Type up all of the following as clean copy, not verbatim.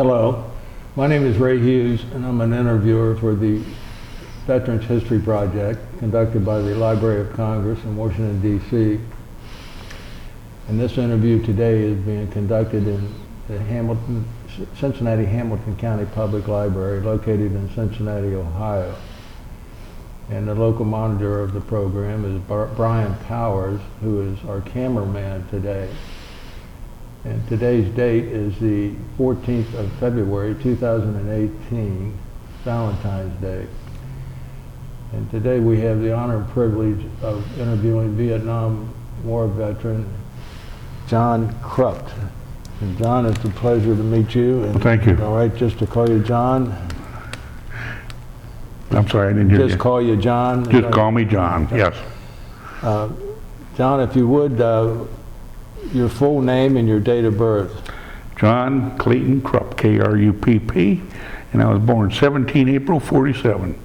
Hello, my name is Ray Hughes, and I'm an interviewer for the Veterans History Project conducted by the Library of Congress in Washington, D.C. And this interview today is being conducted in the Cincinnati Hamilton County Public Library located in Cincinnati, Ohio. And the local monitor of the program is Brian Powers, who is our cameraman today. And today's date is the 14th of February 2018, Valentine's Day. And today we have the honor and privilege of interviewing Vietnam War veteran John Krupp. And John, it's a pleasure to meet you. And well, thank you. All right, just to call you John. I'm sorry, I didn't hear you. Just call you John. Just call me John, yes. John, if you would, your full name and your date of birth. John Clayton Krupp, K-R-U-P-P, and I was born 17 April 47.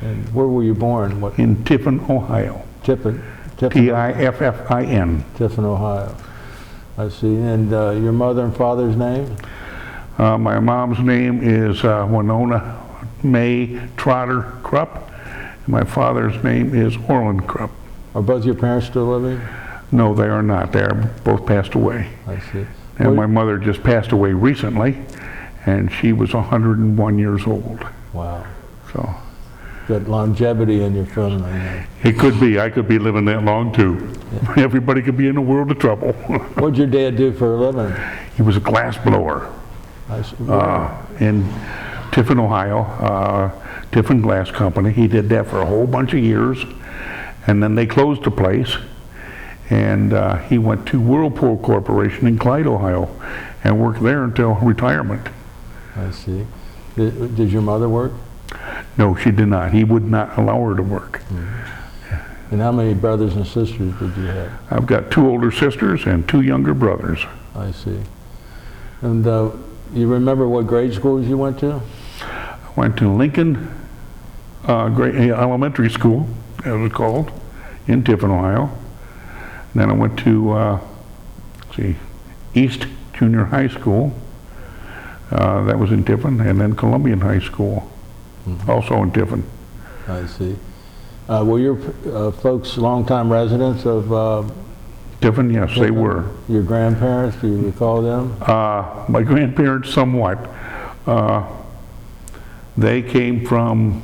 And where were you born? What? In Tiffin, Ohio. Tiffin. T-I-F-F-I-N. Tiffin, Ohio. I see. And your mother and father's name? My mom's name is Winona May Trotter Krupp. And my father's name is Orland Krupp. Are both your parents still living? No, they are not. They are both passed away. I see. And my mother just passed away recently, and she was 101 years old. Wow. So. Good longevity in your family. It could be. I could be living that long too. Yeah. Everybody could be in a world of trouble. What'd your dad do for a living? He was a glass blower. I see. In Tiffin, Ohio, Tiffin Glass Company. He did that for a whole bunch of years, and then they closed the place. And he went to Whirlpool Corporation in Clyde, Ohio, and worked there until retirement. I see. Did your mother work? No, she did not. He would not allow her to work. Mm-hmm. And how many brothers and sisters did you have? I've got 2 older sisters and 2 younger brothers. I see. And you remember what grade schools you went to? I went to Lincoln Elementary School, as it was called, in Tiffin, Ohio. And then I went to East Junior High School, that was in Tiffin, and then Columbian High School, also in Tiffin. I see. Were your folks longtime residents of Tiffin? Yes, Tiffin? they were. Your grandparents, do you recall them? My grandparents, somewhat. They came from,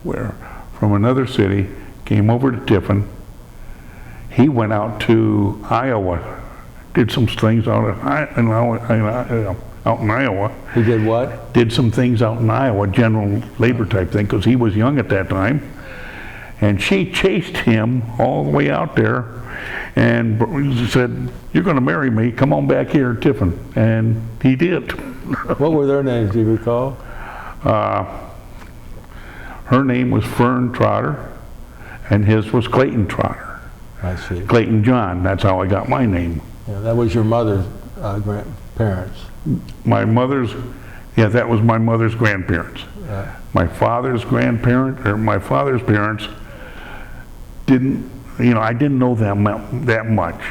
where? From another city, came over to Tiffin. He went out to Iowa, did some things out in Iowa. He did what? Did some things out in Iowa, general labor type thing, because he was young at that time. And she chased him all the way out there and said, "You're going to marry me, come on back here to Tiffin." And he did. What were their names, do you recall? Her name was Fern Trotter, and his was Clayton Trotter. I see. Clayton John, that's how I got my name. Yeah, that was your mother's grandparents. My mother's, yeah, that was my mother's grandparents. My father's my father's parents didn't, I didn't know them that much.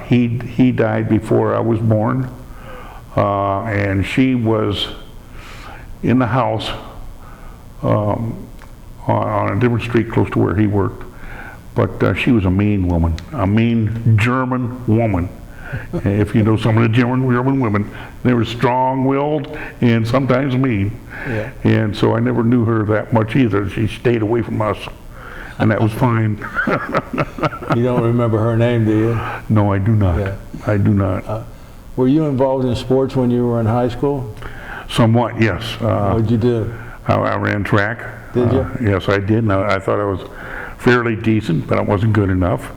He died before I was born, and she was in the house on a different street close to where he worked. But she was a mean woman, a mean German woman. If you know some of the German women, they were strong-willed and sometimes mean. Yeah. And so I never knew her that much either. She stayed away from us, and that was fine. You don't remember her name, do you? No, I do not. Yeah. I do not. Were you involved in sports when you were in high school? Somewhat, yes. What did you do? I ran track. Did you? Yes, I did. And I thought I was fairly decent, but I wasn't good enough.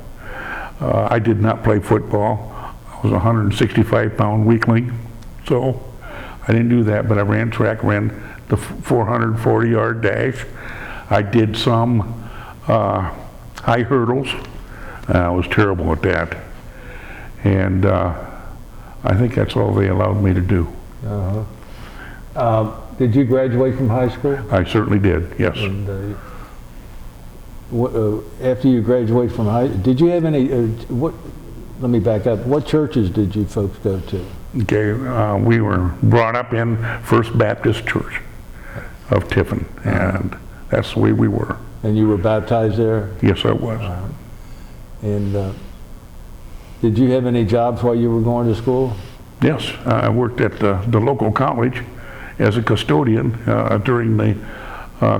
I did not play football. I was a 165-pound weakling, so I didn't do that, but I ran track, ran the 440-yard dash. I did some high hurdles. I was terrible at that. And I think that's all they allowed me to do. Did you graduate from high school? I certainly did, yes. And, after you graduated from high, did you have any, let me back up. What churches did you folks go to? Okay, we were brought up in First Baptist Church of Tiffin, and that's the way we were. And you were baptized there? Yes, I was. And did you have any jobs while you were going to school? Yes, I worked at the local college as a custodian during the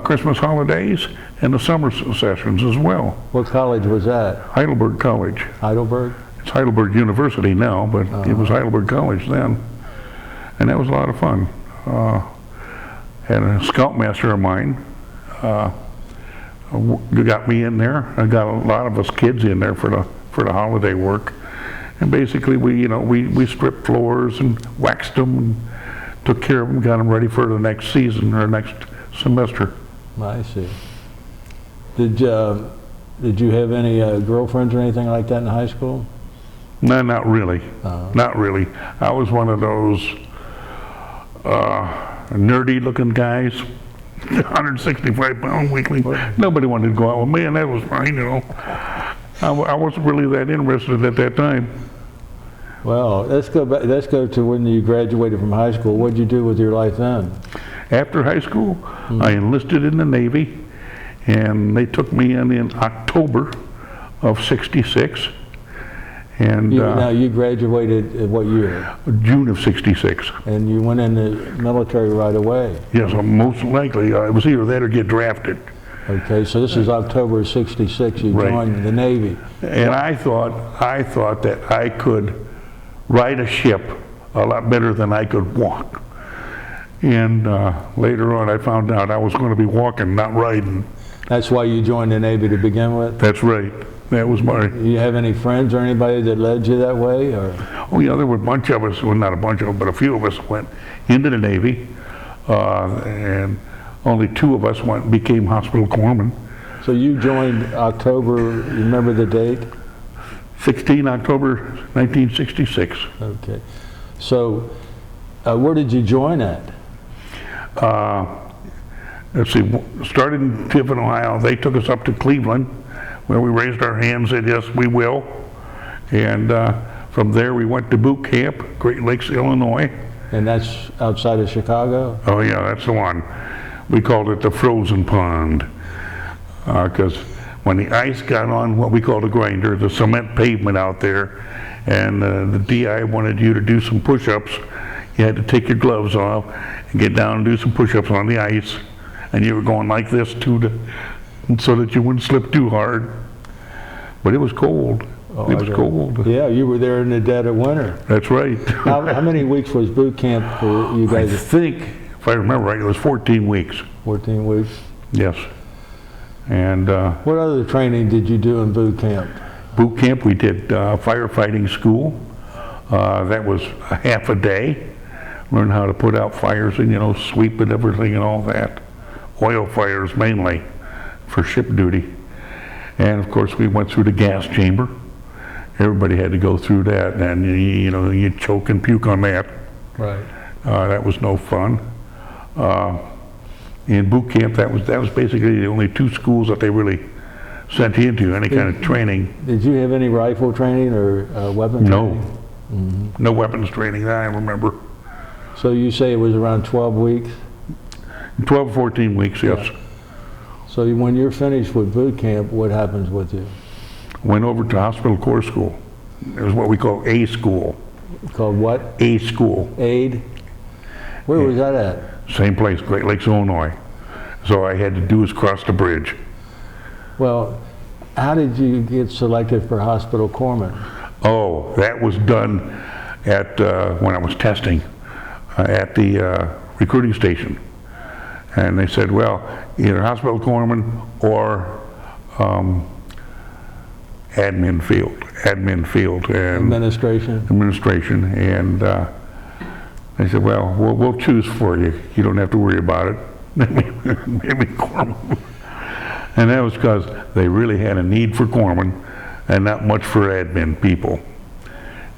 Christmas holidays and the summer sessions as well. What college was that? Heidelberg College. Heidelberg? It's Heidelberg University now, but it was Heidelberg College then. And that was a lot of fun. Had a scoutmaster of mine got me in there. I got a lot of us kids in there for the holiday work. And basically we stripped floors and waxed them and took care of them, got them ready for the next season or next semester. I see. Did you have any girlfriends or anything like that in high school? No, not really. Not really. I was one of those nerdy looking guys, 165 pound weakling. Nobody wanted to go out with me, and that was fine, I wasn't really that interested at that time. Well, let's go back. Let's go to when you graduated from high school. What did you do with your life then? After high school, I enlisted in the Navy, and they took me in October of '66. And now you graduated in what year? June of '66. And you went in the military right away? Yes, most likely. It was either that or get drafted. Okay, so this is October of '66. You joined the Navy. And I thought that I could ride a ship a lot better than I could walk. And later on, I found out I was going to be walking, not riding. That's why you joined the Navy to begin with? That's right. That was my... Do you have any friends or anybody that led you that way? Or? Oh yeah, there were a bunch of us, well not a bunch of them, but a few of us went into the Navy, and only 2 of us became hospital corpsmen. So you joined October, you remember the date? 16 October 1966. Okay. So where did you join at? Let's see, started in Tiffin, Ohio. They took us up to Cleveland, where we raised our hands and said, yes, we will. And from there we went to boot camp, Great Lakes, Illinois. And that's outside of Chicago? Oh yeah, that's the one. We called it the frozen pond. Because when the ice got on what we call the grinder, the cement pavement out there, and the DI wanted you to do some push-ups, you had to take your gloves off and get down and do some push-ups on the ice. And you were going like this so that you wouldn't slip too hard. But it was cold. It was cold. Yeah, you were there in the dead of winter. That's right. How many weeks was boot camp for you guys? I think, if I remember right, it was 14 weeks. 14 weeks? Yes. And what other training did you do in boot camp? Boot camp, we did firefighting school. That was a half a day. Learned how to put out fires and, sweep and everything and all that. Oil fires mainly for ship duty. And of course we went through the gas chamber. Everybody had to go through that, and you choke and puke on that. Right. That was no fun. In boot camp, that was basically the only 2 schools that they really sent you into any kind of training. Did you have any rifle training or weapons training? No. No weapons training that I remember. So you say it was around 12 weeks? 12, 14 weeks, yes. Yeah. So when you're finished with boot camp, what happens with you? Went over to hospital corps school. It was what we call A school. Called what? A school. Aid? Where was that at? Same place, Great Lakes, Illinois. So all I had to do was cross the bridge. Well, how did you get selected for hospital corpsman? Oh, that was done at when I was testing at the recruiting station. And they said, well, either hospital corpsman or admin field and administration. And they said, well, we'll choose for you. You don't have to worry about it. Maybe corpsman. And that was because they really had a need for corpsmen and not much for admin people.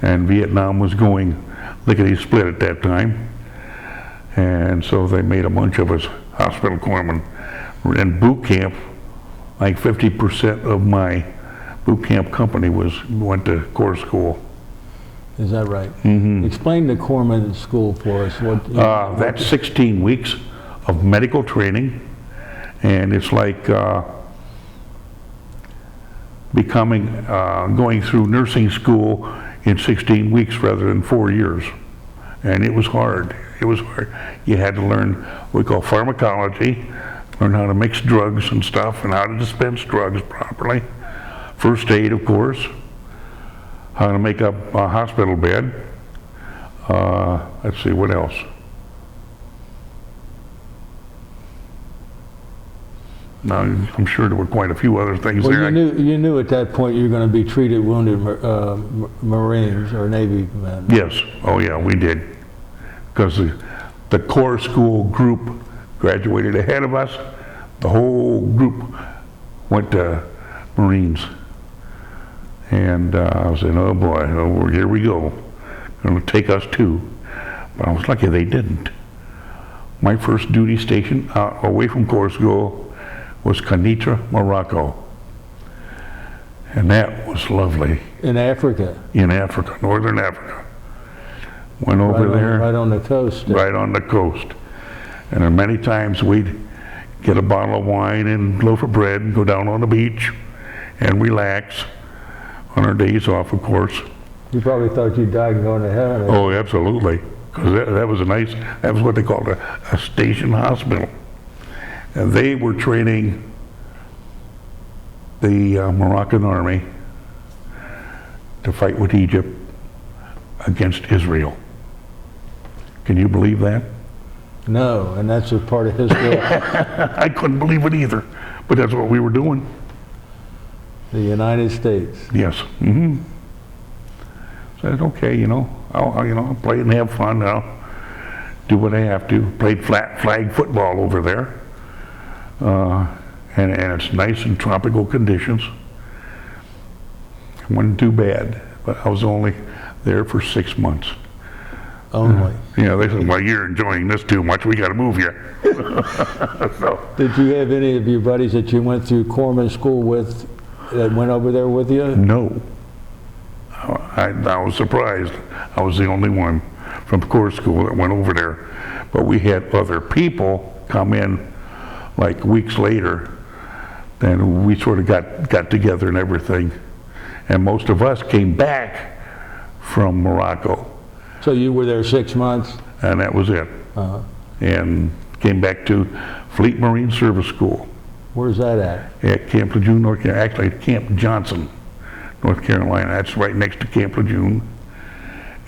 And Vietnam was going lickety-split at that time. And so they made a bunch of us hospital corpsmen. In boot camp, like 50% of my boot camp company went to Corps school. Is that right? Mm-hmm. Explain the corpsman school for us. That's 16 weeks of medical training, and it's like going through nursing school in 16 weeks rather than 4 years. And it was hard. It was hard. You had to learn what we call pharmacology, learn how to mix drugs and stuff, and how to dispense drugs properly. First aid, of course. How to make up a hospital bed. Let's see, what else? Now, I'm sure there were quite a few other things there. You knew at that point you were going to be treated wounded Marines or Navy men. Yes. Oh, yeah, we did. Because the Corps school group graduated ahead of us. The whole group went to Marines. And I was saying, oh boy, here we go. Going to take us too. But I was lucky they didn't. My first duty station away from Corps school was Kenitra, Morocco. And that was lovely. In Africa? In Africa, northern Africa. Went over there. Right on the coast. Right on the coast. And then many times we'd get a bottle of wine and a loaf of bread and go down on the beach and relax on our days off, of course. You probably thought you died and going to heaven. Oh, absolutely. Because that was that was what they called a station hospital. And they were training the Moroccan army to fight with Egypt against Israel. Can you believe that? No, and that's a part of history. I couldn't believe it either, but that's what we were doing. The United States. Yes. Mm-hmm. So I said, okay, I'll play and have fun. I'll do what I have to. Played flat flag football over there. And it's nice in tropical conditions. It wasn't too bad, but I was only there for 6 months. Only? They said, well, you're enjoying this too much, we got to move you. So, did you have any of your buddies that you went through corpsman school with that went over there with you? No. I was surprised. I was the only one from Corps school that went over there. But we had other people come in like weeks later, and we sort of got together and everything. And most of us came back from Morocco. So you were there 6 months? And that was it. Uh-huh. And came back to Fleet Marine Service School. Where's that at? At Camp Lejeune, North Carolina. Actually, Camp Johnson, North Carolina. That's right next to Camp Lejeune.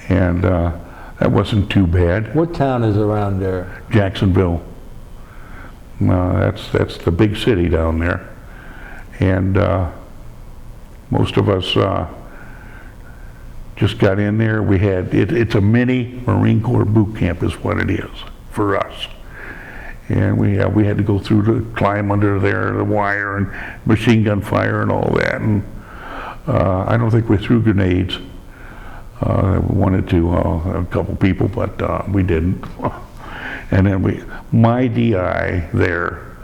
And that wasn't too bad. What town is around there? Jacksonville. That's the big city down there. And most of us just got in there. We had, it's a mini Marine Corps boot camp is what it is for us. And we had to go through climb under there, the wire and machine gun fire and all that. And I don't think we threw grenades. We wanted to, a couple people, but we didn't. And then my DI there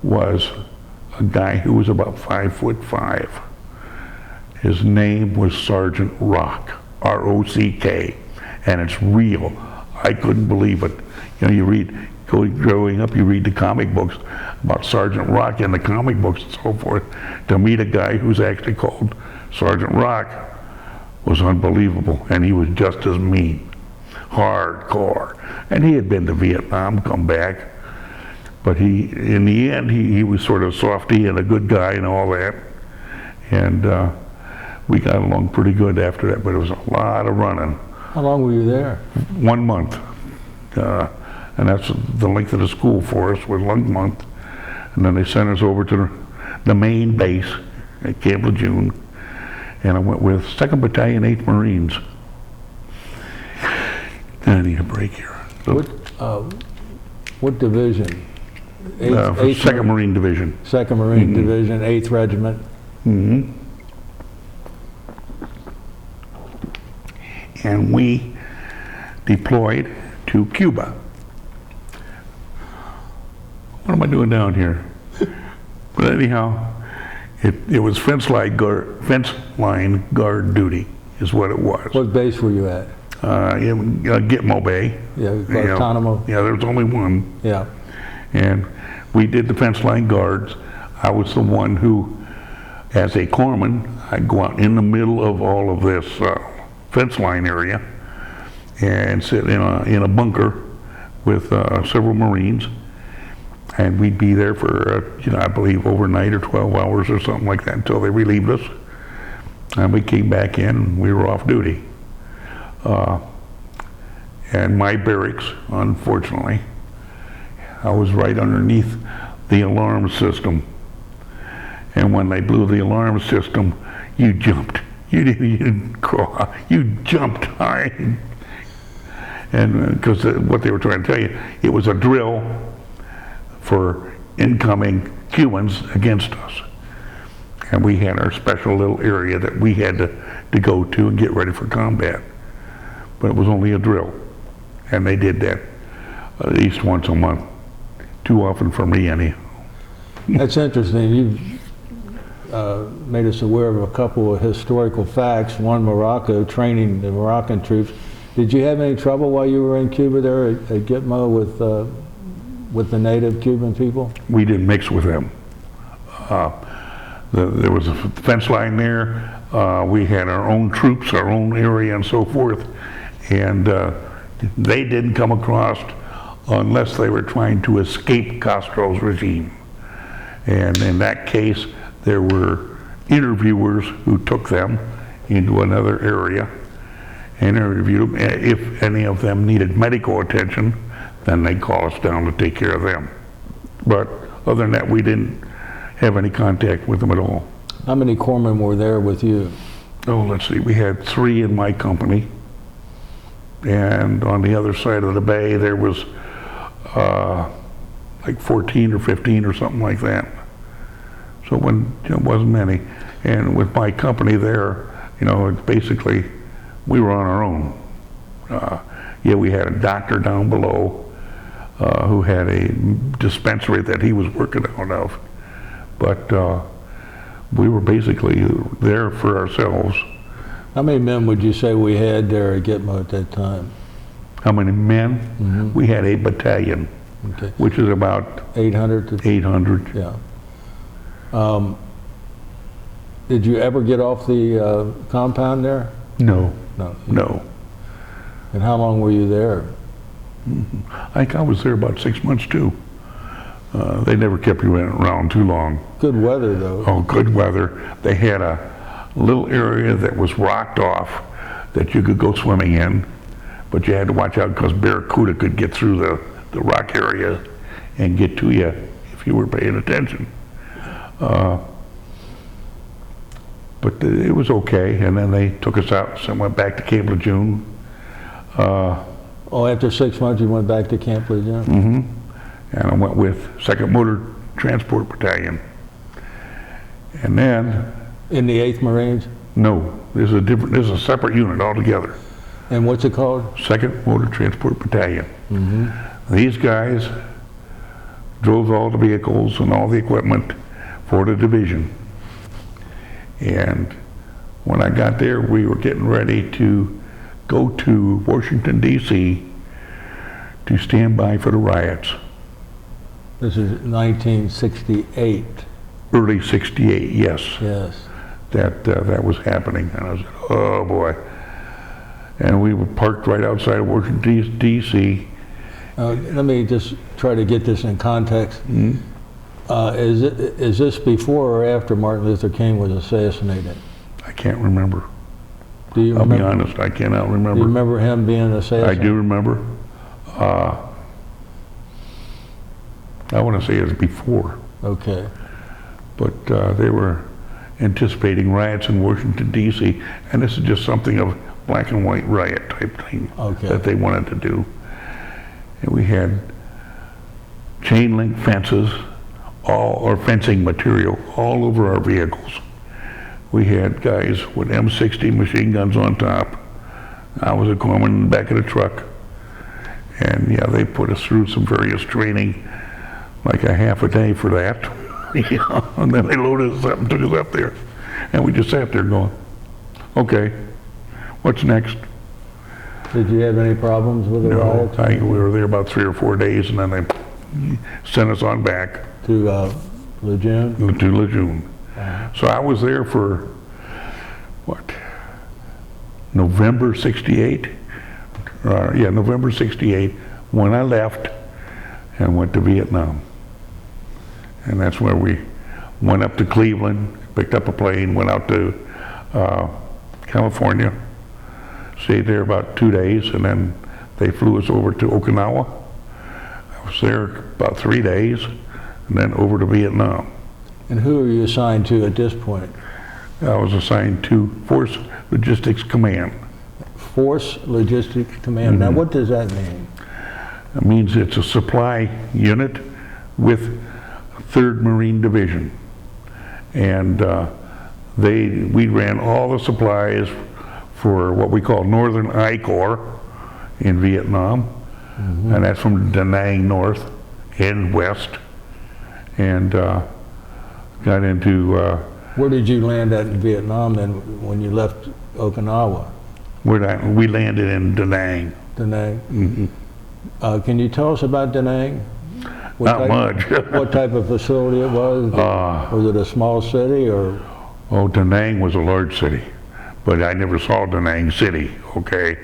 was a guy who was about 5'5". His name was Sergeant Rock, R-O-C-K, and it's real. I couldn't believe it. Growing up, you read the comic books about Sergeant Rock in the comic books and so forth. To meet a guy who's actually called Sergeant Rock was unbelievable, and he was just as mean, hardcore. And he had been to Vietnam, come back, but in the end, he was sort of softy and a good guy and all that. And we got along pretty good after that, but it was a lot of running. How long were you there? 1 month. And that's the length of the school for us, was 1 month. And then they sent us over to the main base at Camp Lejeune. And I went with 2nd Battalion, 8th Marines. I need a break here. So, what division? 2nd Marine Division. 2nd Marine Division, 8th Regiment. Mm-hmm. And we deployed to Cuba. What am I doing down here? But anyhow, It was fence line guard duty is what it was. What base were you at? In Gitmo Bay. Yeah, Guantanamo? Yeah, there was only one. Yeah. And we did the fence line guards. I was the one who, as a corpsman, I'd go out in the middle of all of this fence line area and sit in a bunker with several Marines. And we'd be there for, I believe overnight or 12 hours or something like that until they relieved us. And we came back in and we were off duty. And my barracks, unfortunately, I was right underneath the alarm system. And when they blew the alarm system, you jumped. You didn't crawl, you jumped high. And because what they were trying to tell you, it was a drill for incoming Cubans against us. And we had our special little area that we had to go to and get ready for combat. But it was only a drill. And they did that at least once a month. Too often for me, anyhow. That's interesting. You've made us aware of a couple of historical facts. One, Morocco, training the Moroccan troops. Did you have any trouble while you were in Cuba there at Gitmo with the native Cuban people? We didn't mix with them. There was a fence line there. We had our own troops, our own area, and so forth. And they didn't come across unless they were trying to escape Castro's regime. And in that case, there were interviewers who took them into another area and interviewed them. If any of them needed medical attention, then they'd call us down to take care of them. But other than that, we didn't have any contact with them at all. How many corpsmen were there with you? Oh, let's see, we had 3 in my company. And on the other side of the bay, there was like 14 or 15 or something like that. So it wasn't many. And with my company there, it's basically, we were on our own. Yeah, we had a doctor down below who had a dispensary that he was working out of. But we were basically there for ourselves. How many men would you say we had there at Gitmo at that time? How many men? Mm-hmm. We had a battalion, okay, which is about 800 to 800. Yeah. Did you ever get off the compound there? No. No. No. And how long were you there? I think I was there about 6 months too. They never kept you around too long. Good weather though. Oh, good weather. They had a little area that was rocked off that you could go swimming in, but you had to watch out because barracuda could get through the rock area and get to you if you were paying attention. But it was okay, and then they took us out and went back to Camp Lejeune. After 6 months you went back to Camp Lejeune? Mm-hmm. And I went with 2nd Motor Transport Battalion. And then... In the 8th Marines? No, this is a separate unit altogether. And what's it called? 2nd Motor Transport Battalion. Mm-hmm. These guys drove all the vehicles and all the equipment for the division. And when I got there, we were getting ready to go to Washington, D.C. to stand by for the riots. This is 1968. Early 68, yes. Yes. That was happening. And I said, oh boy. And we were parked right outside of Washington, D.C. Let me just try to get this in context. Mm-hmm. Is this before or after Martin Luther King was assassinated? I can't remember. Do you I'll remember? be honest, I cannot remember. Do you remember him being assassinated? I do remember. I want to say it was before. Okay. But they were anticipating riots in Washington, D.C., and this is just something of black and white riot type thing that they wanted to do. And we had chain link fences, or fencing material all over our vehicles. We had guys with M60 machine guns on top. I was a corpsman in the back of the truck. And yeah, they put us through some various training, like a half a day for that. Yeah, and then they loaded us up and took us up there. And we just sat there going, okay, what's next? Did you have any problems with the No, riots? I think we were there about 3 or 4 days, and then they sent us on back To Lejeune? to Lejeune. So I was there for, what, November 68? Yeah, November 68, when I left and went to Vietnam. And that's where we went up to Cleveland, picked up a plane, went out to California, stayed there about 2 days, and then they flew us over to Okinawa. I was there about 3 days, and then over to Vietnam. And who are you assigned to at this point? I was assigned to Force Logistics Command. Force Logistics Command. Now, what does that mean? It means it's a supply unit with 3rd Marine Division. And we ran all the supplies for what we call Northern I Corps in Vietnam. And that's from Da Nang north and west. And got into... Where did you land at in Vietnam then when you left Okinawa? we landed in Da Nang. Da Nang? Can you tell us about Da Nang? Not much. What type of facility it was? Was it a small city or? Oh, Da Nang was a large city, but I never saw Da Nang city, okay?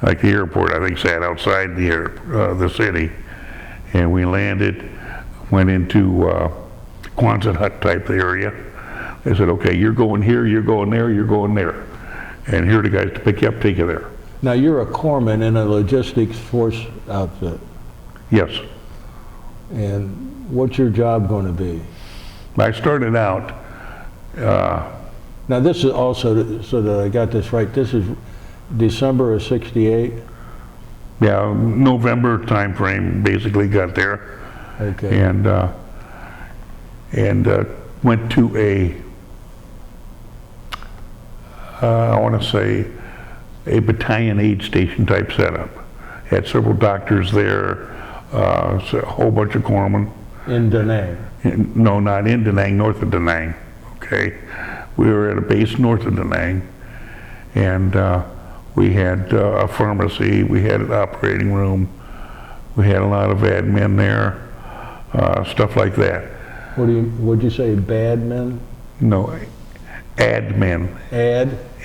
Like the airport, I think, sat outside the city. And we landed, went into Quonset hut type area. They said, okay, you're going here, you're going there, you're going there. And here are the guys to pick you up, take you there. Now, you're a corpsman in a logistics force outfit. Yes. And what's your job going to be? I started out, Now, this is also, so that I got this right, this is December of '68? yeah, November time frame, basically got there. Okay. And went to I want to say, a battalion aid station type setup. Had several doctors there, a whole bunch of corpsmen. In Da Nang? No, not in Da Nang, north of Da Nang, okay? We were at a base north of Da Nang, and we had a pharmacy, we had an operating room, we had a lot of admin there, stuff like that. What'd you say, bad men? No, admin.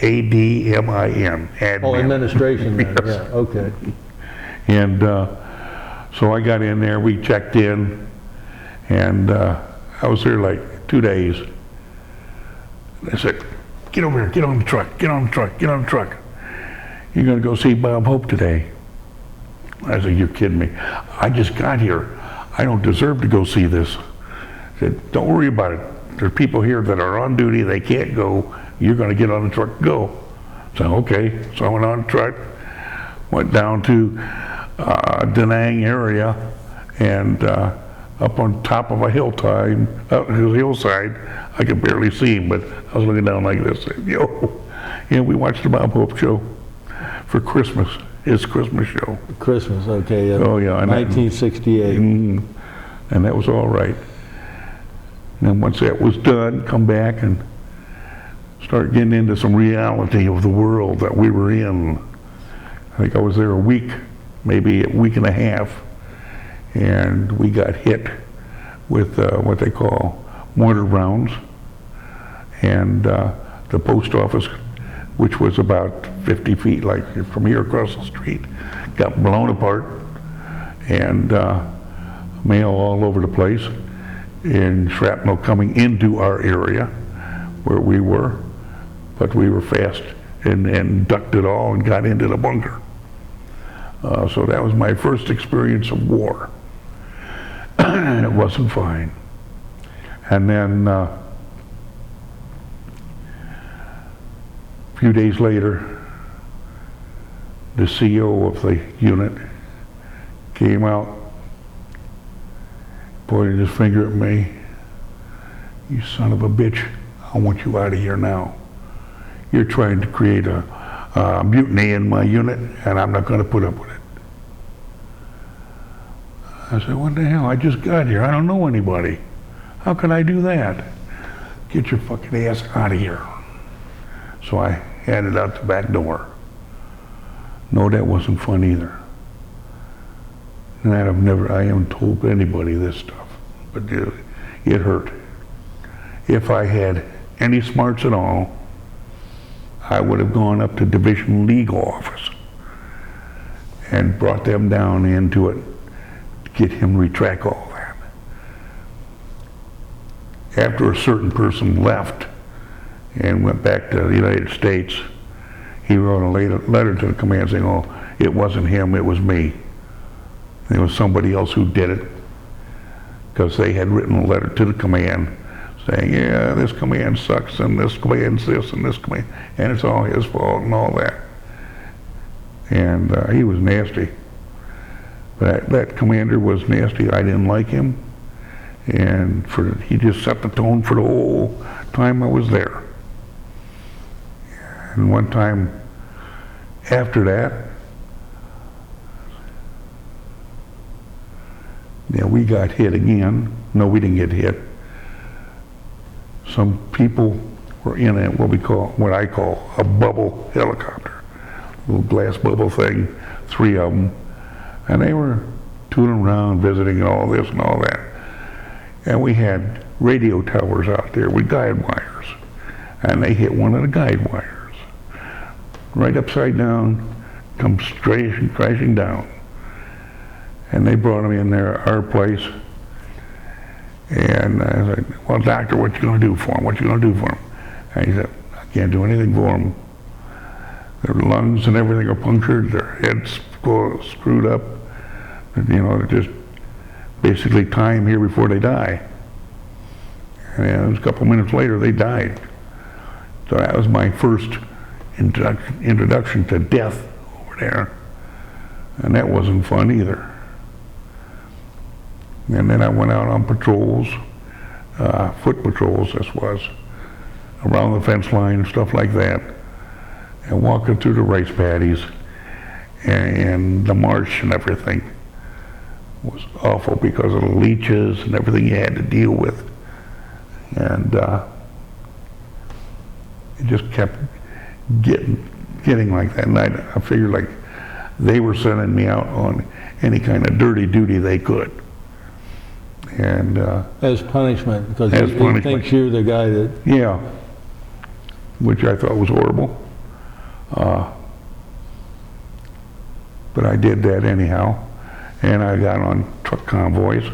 A-D-M-I-N, admin. Oh, administration then, Yes. yeah, okay. And so I got in there, we checked in, and I was there like 2 days. They said, get over here, get on the truck, get on the truck, get on the truck. You're gonna go see Bob Hope today. I said, you're kidding me. I just got here. I don't deserve to go see this. I said, don't worry about it. There's people here that are on duty, they can't go. You're gonna get on the truck and go. So, okay. So I went on the truck, went down to Da Nang area, and up on top of a hillside, I could barely see him, but I was looking down like this. Yo, yeah, we watched the Bob Hope show for Christmas, his Christmas show. Christmas, okay. Oh, yeah. And 1968. and that was all right. And then once that was done, come back and start getting into some reality of the world that we were in. I think I was there a week, maybe a week and a half, and we got hit with what they call mortar rounds. And the post office, which was about 50 feet, like from here across the street, got blown apart, and mail all over the place, and shrapnel coming into our area where we were, but we were fast and ducked it all and got into the bunker. So that was my first experience of war. And it wasn't fine. And then a few days later, the CO of the unit came out, pointed his finger at me. You son of a bitch, I want you out of here now. You're trying to create a mutiny in my unit, and I'm not going to put up with it. I said, what the hell? I just got here. I don't know anybody. How could I do that? Get your fucking ass out of here. So I headed out the back door. No, that wasn't fun either. And I haven't told anybody this stuff, but it hurt. If I had any smarts at all, I would have gone up to Division Legal Office and brought them down into it to get him to retract all that. After a certain person left and went back to the United States, he wrote a letter to the command saying, oh, it wasn't him, it was me. It was somebody else who did it, because they had written a letter to the command saying, yeah, this command sucks, and this command's this, and this command, and it's all his fault, and all that. And he was nasty. But that commander was nasty. I didn't like him, and he just set the tone for the whole time I was there. And one time after that, yeah, we got hit again. No, we didn't get hit. Some people were in what I call a bubble helicopter, little glass bubble thing, 3 of them, and they were tooling around, visiting and all this and all that. And we had radio towers out there with guide wires, and they hit one of the guide wires, right upside down, come crashing down. And they brought him in there, our place. And I said, well, doctor, what you going to do for him? What you going to do for him? And he said, I can't do anything for him. Their lungs and everything are punctured. Their heads screwed up. You know, they're just basically tie him here before they die. And it was a couple minutes later, they died. So that was my first introduction to death over there. And that wasn't fun either. And then I went out on patrols, foot patrols this was, around the fence line and stuff like that, and walking through the rice paddies and the marsh and everything was awful because of the leeches and everything you had to deal with. And it just kept getting like that. And I figured like they were sending me out on any kind of dirty duty they could. And as punishment, because as he punishment. thinks you're the guy that... Yeah, which I thought was horrible. But I did that anyhow. And I got on truck convoys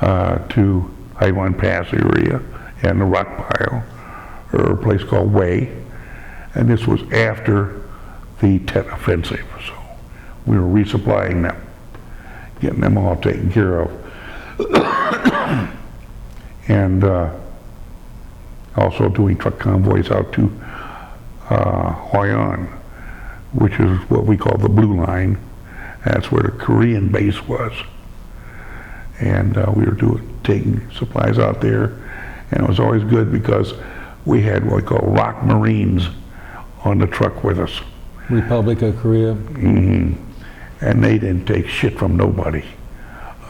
to Ivan Pass area and the rock pile, or a place called Way. And this was after the Tet Offensive. So we were resupplying them, getting them all taken care of. And also doing truck convoys out to Hoi An, which is what we call the Blue Line. That's where the Korean base was. And we were taking supplies out there, and it was always good because we had what we call Rock Marines on the truck with us. Republic of Korea. Mm-hmm. And they didn't take shit from nobody.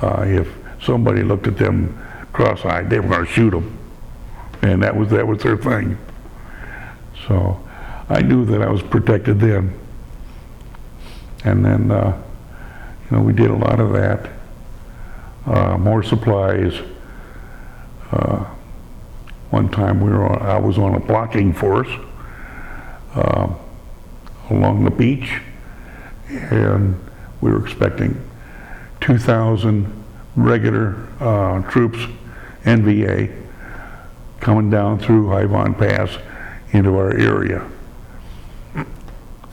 If somebody looked at them cross-eyed, they were going to shoot them, and that was their thing. So I knew that I was protected then. And then, you know, we did a lot of that. More supplies. One time I was on a blocking force along the beach, and we were expecting 2,000 regular troops, NVA, coming down through Ivan Pass into our area.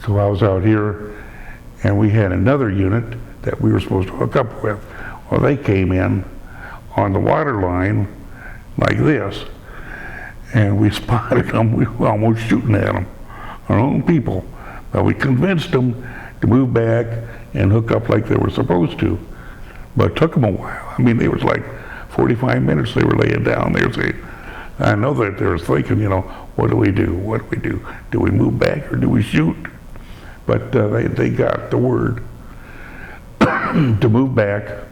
So I was out here, and we had another unit that we were supposed to hook up with. Well, they came in on the water line like this, and we spotted them. We were almost shooting at them, our own people. But we convinced them to move back and hook up like they were supposed to. But it took them a while. I mean, it was like 45 minutes they were laying down there saying, I know that they were thinking, you know, what do we do? What do we do? Do we move back or do we shoot? But they got the word to move back.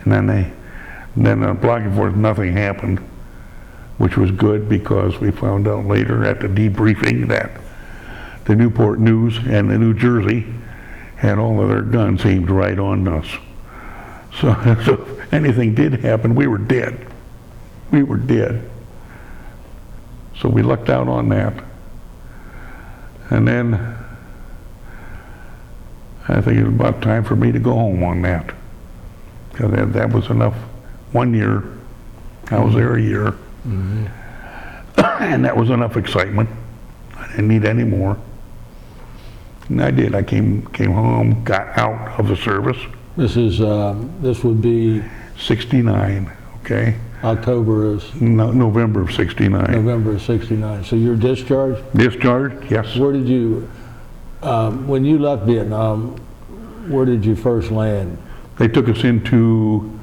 And then And then on Blocking Forth, nothing happened, which was good because we found out later at the debriefing that the Newport News and the New Jersey had all of their guns aimed right on us. So if anything did happen, we were dead. We were dead. So we lucked out on that. And then I think it was about time for me to go home on that. Because that was enough. 1 year, I was there a year. Mm-hmm. And that was enough excitement. I didn't need any more. And I did. I came home, got out of the service. This would be 69, okay? October is November of 69. November of 69. So you're discharged? Discharged, yes. Where did you, when you left Vietnam, where did you first land? They took us into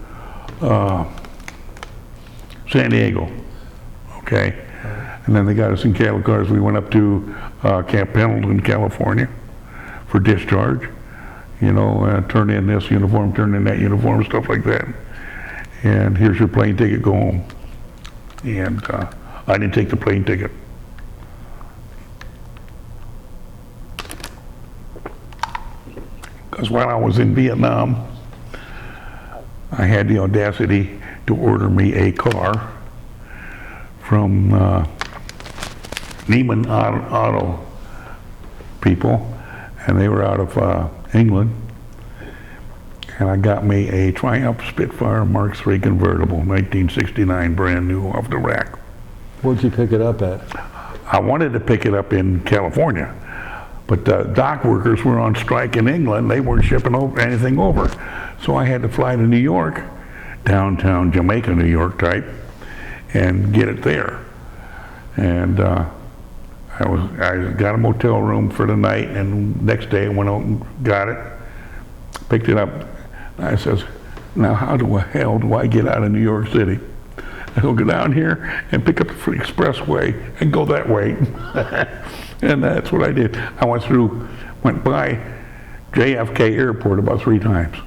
San Diego, okay? And then they got us in cattle cars. We went up to Camp Pendleton, California for discharge. You know, turn in this uniform, turn in that uniform, stuff like that. And here's your plane ticket, go home. And I didn't take the plane ticket. Because while I was in Vietnam, I had the audacity to order me a car from Neiman Auto people, and they were out of England, and I got me a Triumph Spitfire Mark III convertible, 1969, brand new off the rack. Where'd you pick it up at? I wanted to pick it up in California, but the dock workers were on strike in England. They weren't shipping anything over, so I had to fly to New York, downtown Jamaica, New York type, and get it there. And I got a motel room for the night, and next day I went out and got it, picked it up. I says, now how the hell do I get out of New York City? I'll go down here and pick up the expressway and go that way. And that's what I did. I went by JFK Airport about 3 times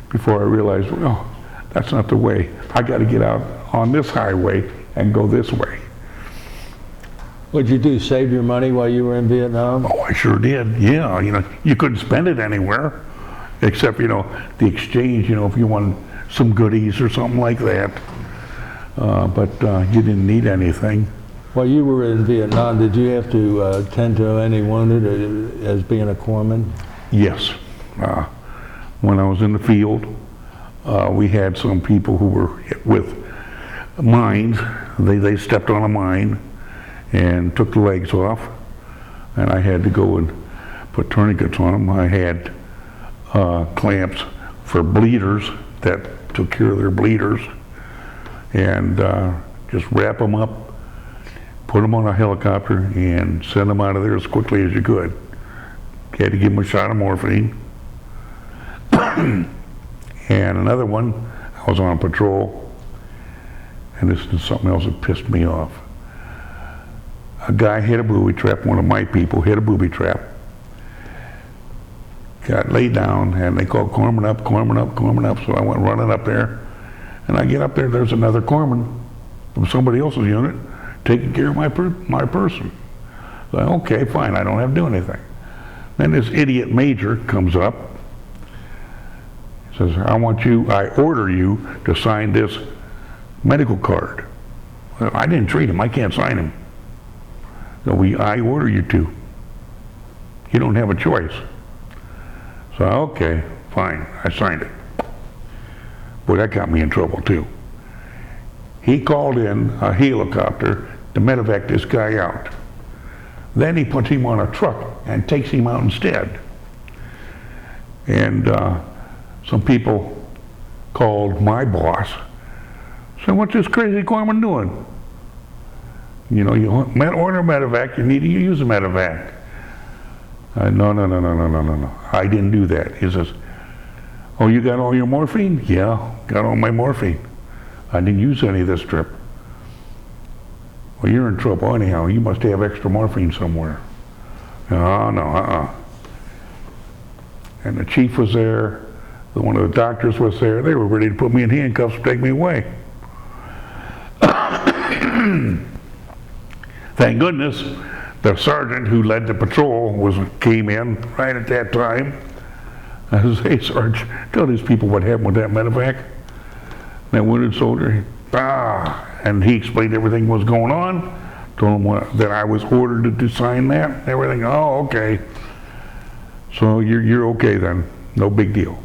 before I realized, well, that's not the way. I got to get out on this highway and go this way. What'd you do, save your money while you were in Vietnam? Oh, I sure did. Yeah, you know, you couldn't spend it anywhere except, you know, the exchange, you know, if you wanted some goodies or something like that. But you didn't need anything. While you were in Vietnam, did you have to tend to any wounded as being a corpsman? Yes. When I was in the field, we had some people who were hit with mines. They stepped on a mine and took the legs off, and I had to go and put tourniquets on them. I had clamps for bleeders that took care of their bleeders, and just wrap them up, put them on a helicopter, and send them out of there as quickly as you could. You had to give them a shot of morphine. And another one, I was on patrol, and this is something else that pissed me off. A guy hit a booby trap, one of my people hit a booby trap, got laid down, and they called corpsman up, corpsman up, corpsman up, so I went running up there, and I get up there, there's another corpsman from somebody else's unit taking care of my person. So, okay, fine, I don't have to do anything. Then this idiot major comes up, says, I order you to sign this medical card. Well, I didn't treat him, I can't sign him. So I order you to. You don't have a choice. So, okay, fine, I signed it. Boy, that got me in trouble too. He called in a helicopter to medevac this guy out. Then he puts him on a truck and takes him out instead. And some people called my boss, said, what's this crazy corpsman doing? You know, you order a medevac, you need to use a medevac. No. I didn't do that. He says, oh, you got all your morphine? Yeah, got all my morphine. I didn't use any of this trip. Well, you're in trouble anyhow. You must have extra morphine somewhere. Oh, no, And the chief was there, one of the doctors was there. They were ready to put me in handcuffs and take me away. Thank goodness the sergeant who led the patrol came in right at that time. I said, "Hey, Sarge, tell these people what happened with that medevac, that wounded soldier." And he explained everything was going on, told him that I was ordered to sign that, everything. Oh, okay. So you're okay then, no big deal.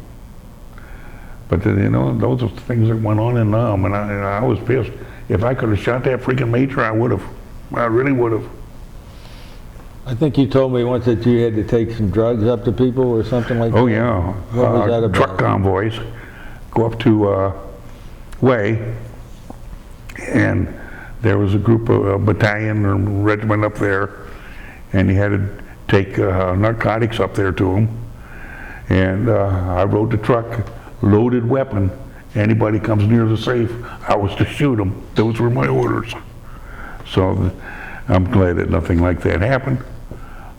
But you know, those are things that went on in Nam, and I was pissed. If I could have shot that freaking major, I would have. I really would have. I think you told me once that you had to take some drugs up to people or something like that. Oh yeah. What was that about? Truck convoys go up to Way, and there was a group of a battalion or regiment up there, and you had to take narcotics up there to them. And I rode the truck, loaded weapon. Anybody comes near the safe, I was to shoot them. Those were my orders. So I'm glad that nothing like that happened.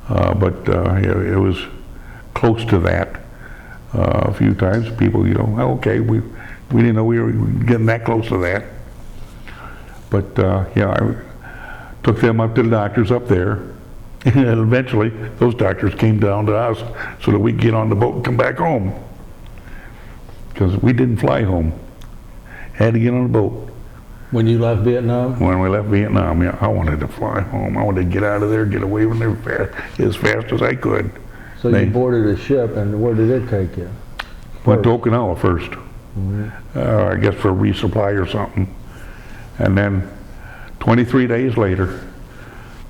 But it was close to that a few times. People, you know, okay, we didn't know we were getting that close to that. But yeah, I took them up to the doctors up there. And eventually, those doctors came down to us so that we could get on the boat and come back home. Because we didn't fly home. Had to get on the boat. When you left Vietnam? When we left Vietnam, yeah, I wanted to fly home. I wanted to get out of there, get away from there as fast as I could. So you boarded a ship, and where did it take you? Went to Okinawa first. I guess for a resupply or something. And then 23 days later,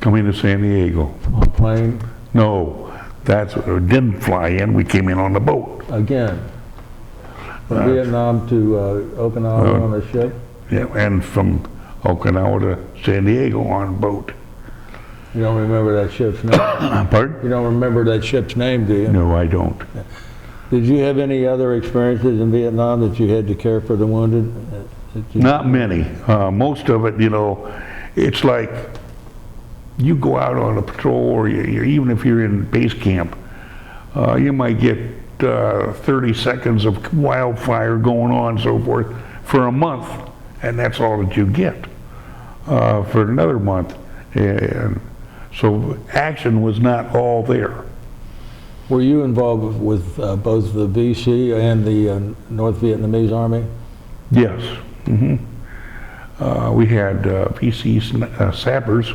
coming to San Diego. On plane? No, didn't fly in. We came in on the boat. Again? From Vietnam to Okinawa on a ship? Yeah, and from Okinawa to San Diego on boat. You don't remember that ship's name? Pardon? You don't remember that ship's name, do you? No, I don't. Did you have any other experiences in Vietnam that you had to care for the wounded? Not many. Most of it, you know, it's like you go out on a patrol, or even if you're in base camp, you might get 30 seconds of wildfire going on, so forth, for a month, and that's all that you get for another month. And so action was not all there. Were you involved with both the VC and the North Vietnamese Army? Yes. We had VC sappers.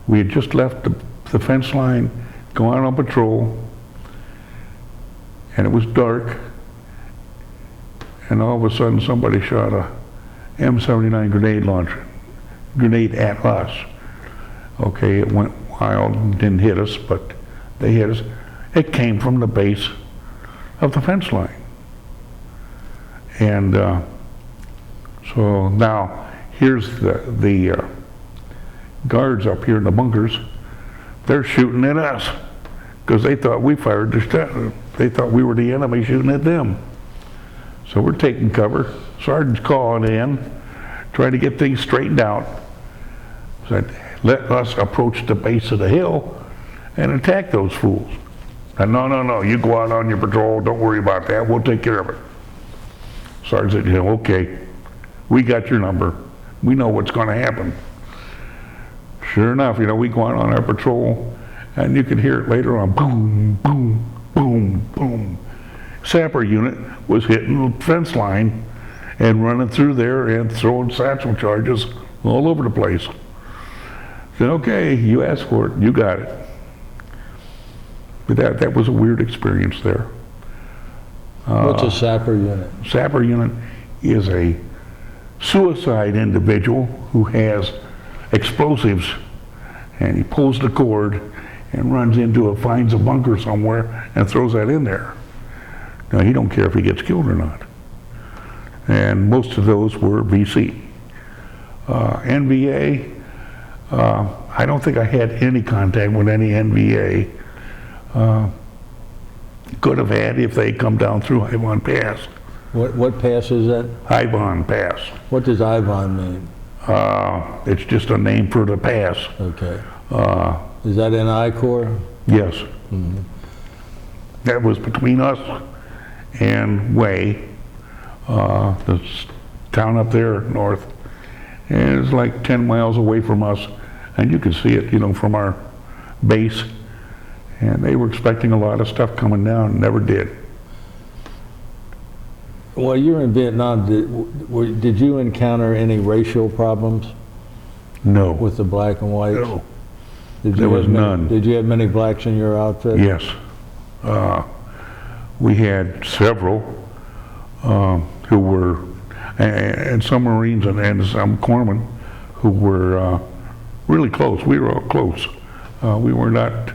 We had just left the fence line, going out on patrol, and it was dark, and all of a sudden somebody shot a M79 grenade launcher, grenade at us. Okay, it went wild and didn't hit us, but they hit us. It came from the base of the fence line. And so now here's the guards up here in the bunkers. They're shooting at us because they thought we fired they thought we were the enemy shooting at them. So we're taking cover. Sergeant's calling in, trying to get things straightened out. Said, let us approach the base of the hill and attack those fools. And no, you go out on your patrol, don't worry about that, we'll take care of it. Sergeant said, yeah, okay, we got your number. We know what's going to happen. Sure enough, you know, we go out on our patrol, and you could hear it later on, boom, boom, boom, boom. Sapper unit was hitting the fence line and running through there and throwing satchel charges all over the place. Said, okay, you asked for it, you got it. But that was a weird experience there. What's a sapper unit? Sapper unit is a suicide individual who has explosives, and he pulls the cord and runs finds a bunker somewhere and throws that in there. Now, he don't care if he gets killed or not. And most of those were VC. NVA, I don't think I had any contact with any NVA. Could have had if they come down through Ivan Pass. What pass is that? Ivan Pass. What does Ivan mean? It's just a name for the pass. Okay. Is that in I Corps? Yes. That was between us and Way, this town up there north, and it's like 10 miles away from us, and you could see it, you know, from our base, and they were expecting a lot of stuff coming down, never did. While you were in Vietnam, did you encounter any racial problems No. with the black and whites? No. There was none. Did you have many blacks in your outfit? Yes. We had several who were, and some Marines and some corpsmen who were really close. We were all close. We were not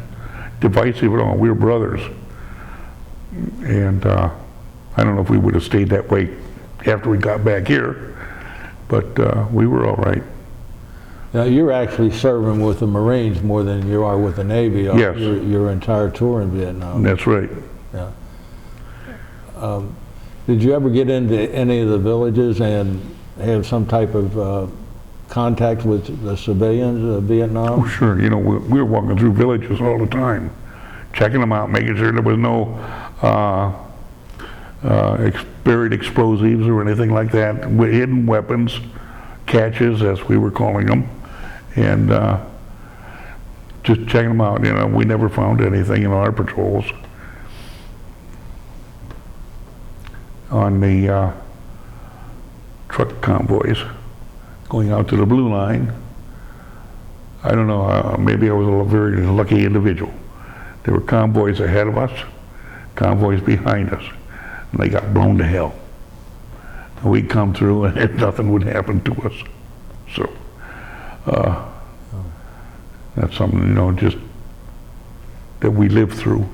divisive at all. We were brothers. And I don't know if we would have stayed that way after we got back here, but we were all right. Now, you're actually serving with the Marines more than you are with the Navy. Yes. Your entire tour in Vietnam. That's right. Yeah. Did you ever get into any of the villages and have some type of contact with the civilians of Vietnam? Oh, sure. You know, we were walking through villages all the time, checking them out, making sure there was no buried explosives or anything like that, hidden weapons, catches, as we were calling them, and just checking them out. You know, we never found anything in our patrols. On the truck convoys going out to the Blue Line, I don't know, maybe I was a very lucky individual. There were convoys ahead of us, convoys behind us, and they got blown to hell. And we'd come through and nothing would happen to us. So that's something, you know, just that we lived through.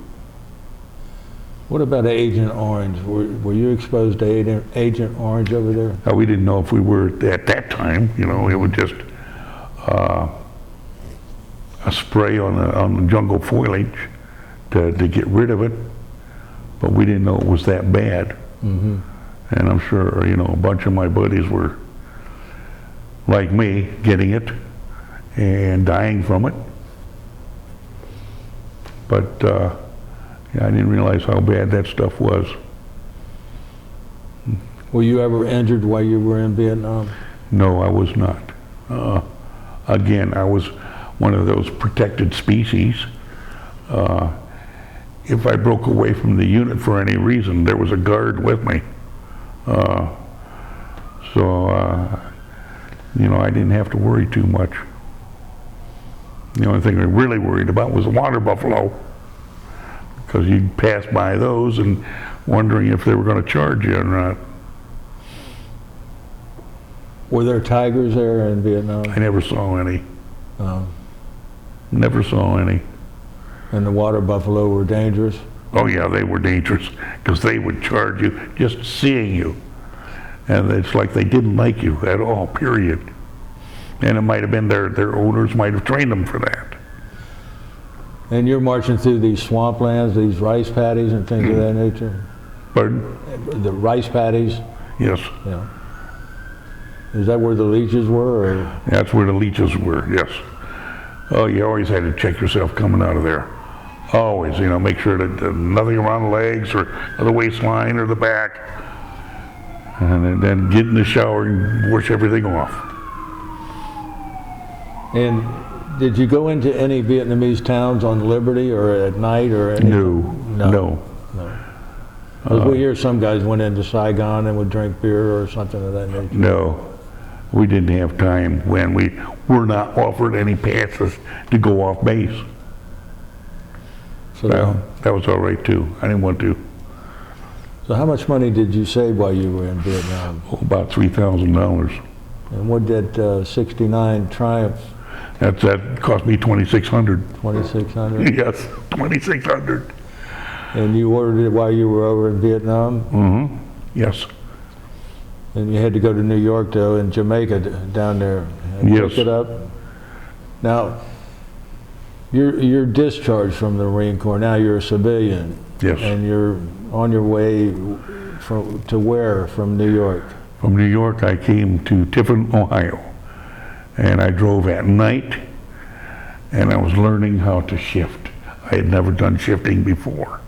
What about Agent Orange? Were you exposed to Agent Orange over there? We didn't know if we were at that time, you know, it was just a spray on the jungle foliage to get rid of it, but we didn't know it was that bad. Mm-hmm. And I'm sure, you know, a bunch of my buddies were like me, getting it and dying from it. But yeah, I didn't realize how bad that stuff was. Were you ever injured while you were in Vietnam? No, I was not. Again, I was one of those protected species. If I broke away from the unit for any reason, there was a guard with me. You know, I didn't have to worry too much. The only thing I really worried about was the water buffalo, because you'd pass by those and wondering if they were going to charge you or not. Were there tigers there in Vietnam? I never saw any. Never saw any. And the water buffalo were dangerous? Oh yeah, they were dangerous, because they would charge you just seeing you. And it's like they didn't like you at all, period. And it might have been their owners might have trained them for that. And you're marching through these swamplands, these rice paddies and things of that nature? Pardon? The rice paddies? Yes. Yeah. Is that where the leeches were? Or? That's where the leeches were, yes. Oh, you always had to check yourself coming out of there. Always, you know, make sure that nothing around the legs or the waistline or the back. And then get in the shower and wash everything off. And did you go into any Vietnamese towns on Liberty or at night or anything? No. Because we hear some guys went into Saigon and would drink beer or something of that nature. No. We didn't have time when we were not offered any passes to go off base. So, that was all right too. I didn't want to. So how much money did you save while you were in Vietnam? Oh, about $3,000. And what did 69 Triumph? That cost me $2,600. $2,600? Yes, $2,600. And you ordered it while you were over in Vietnam? Mm-hmm. Yes. And you had to go to New York, though, and Jamaica down there and Yes. pick it up. Now, you're discharged from the Marine Corps. Now you're a civilian. Yes. And you're on your way to where from New York? From New York, I came to Tiffin, Ohio, and I drove at night, and I was learning how to shift. I had never done shifting before.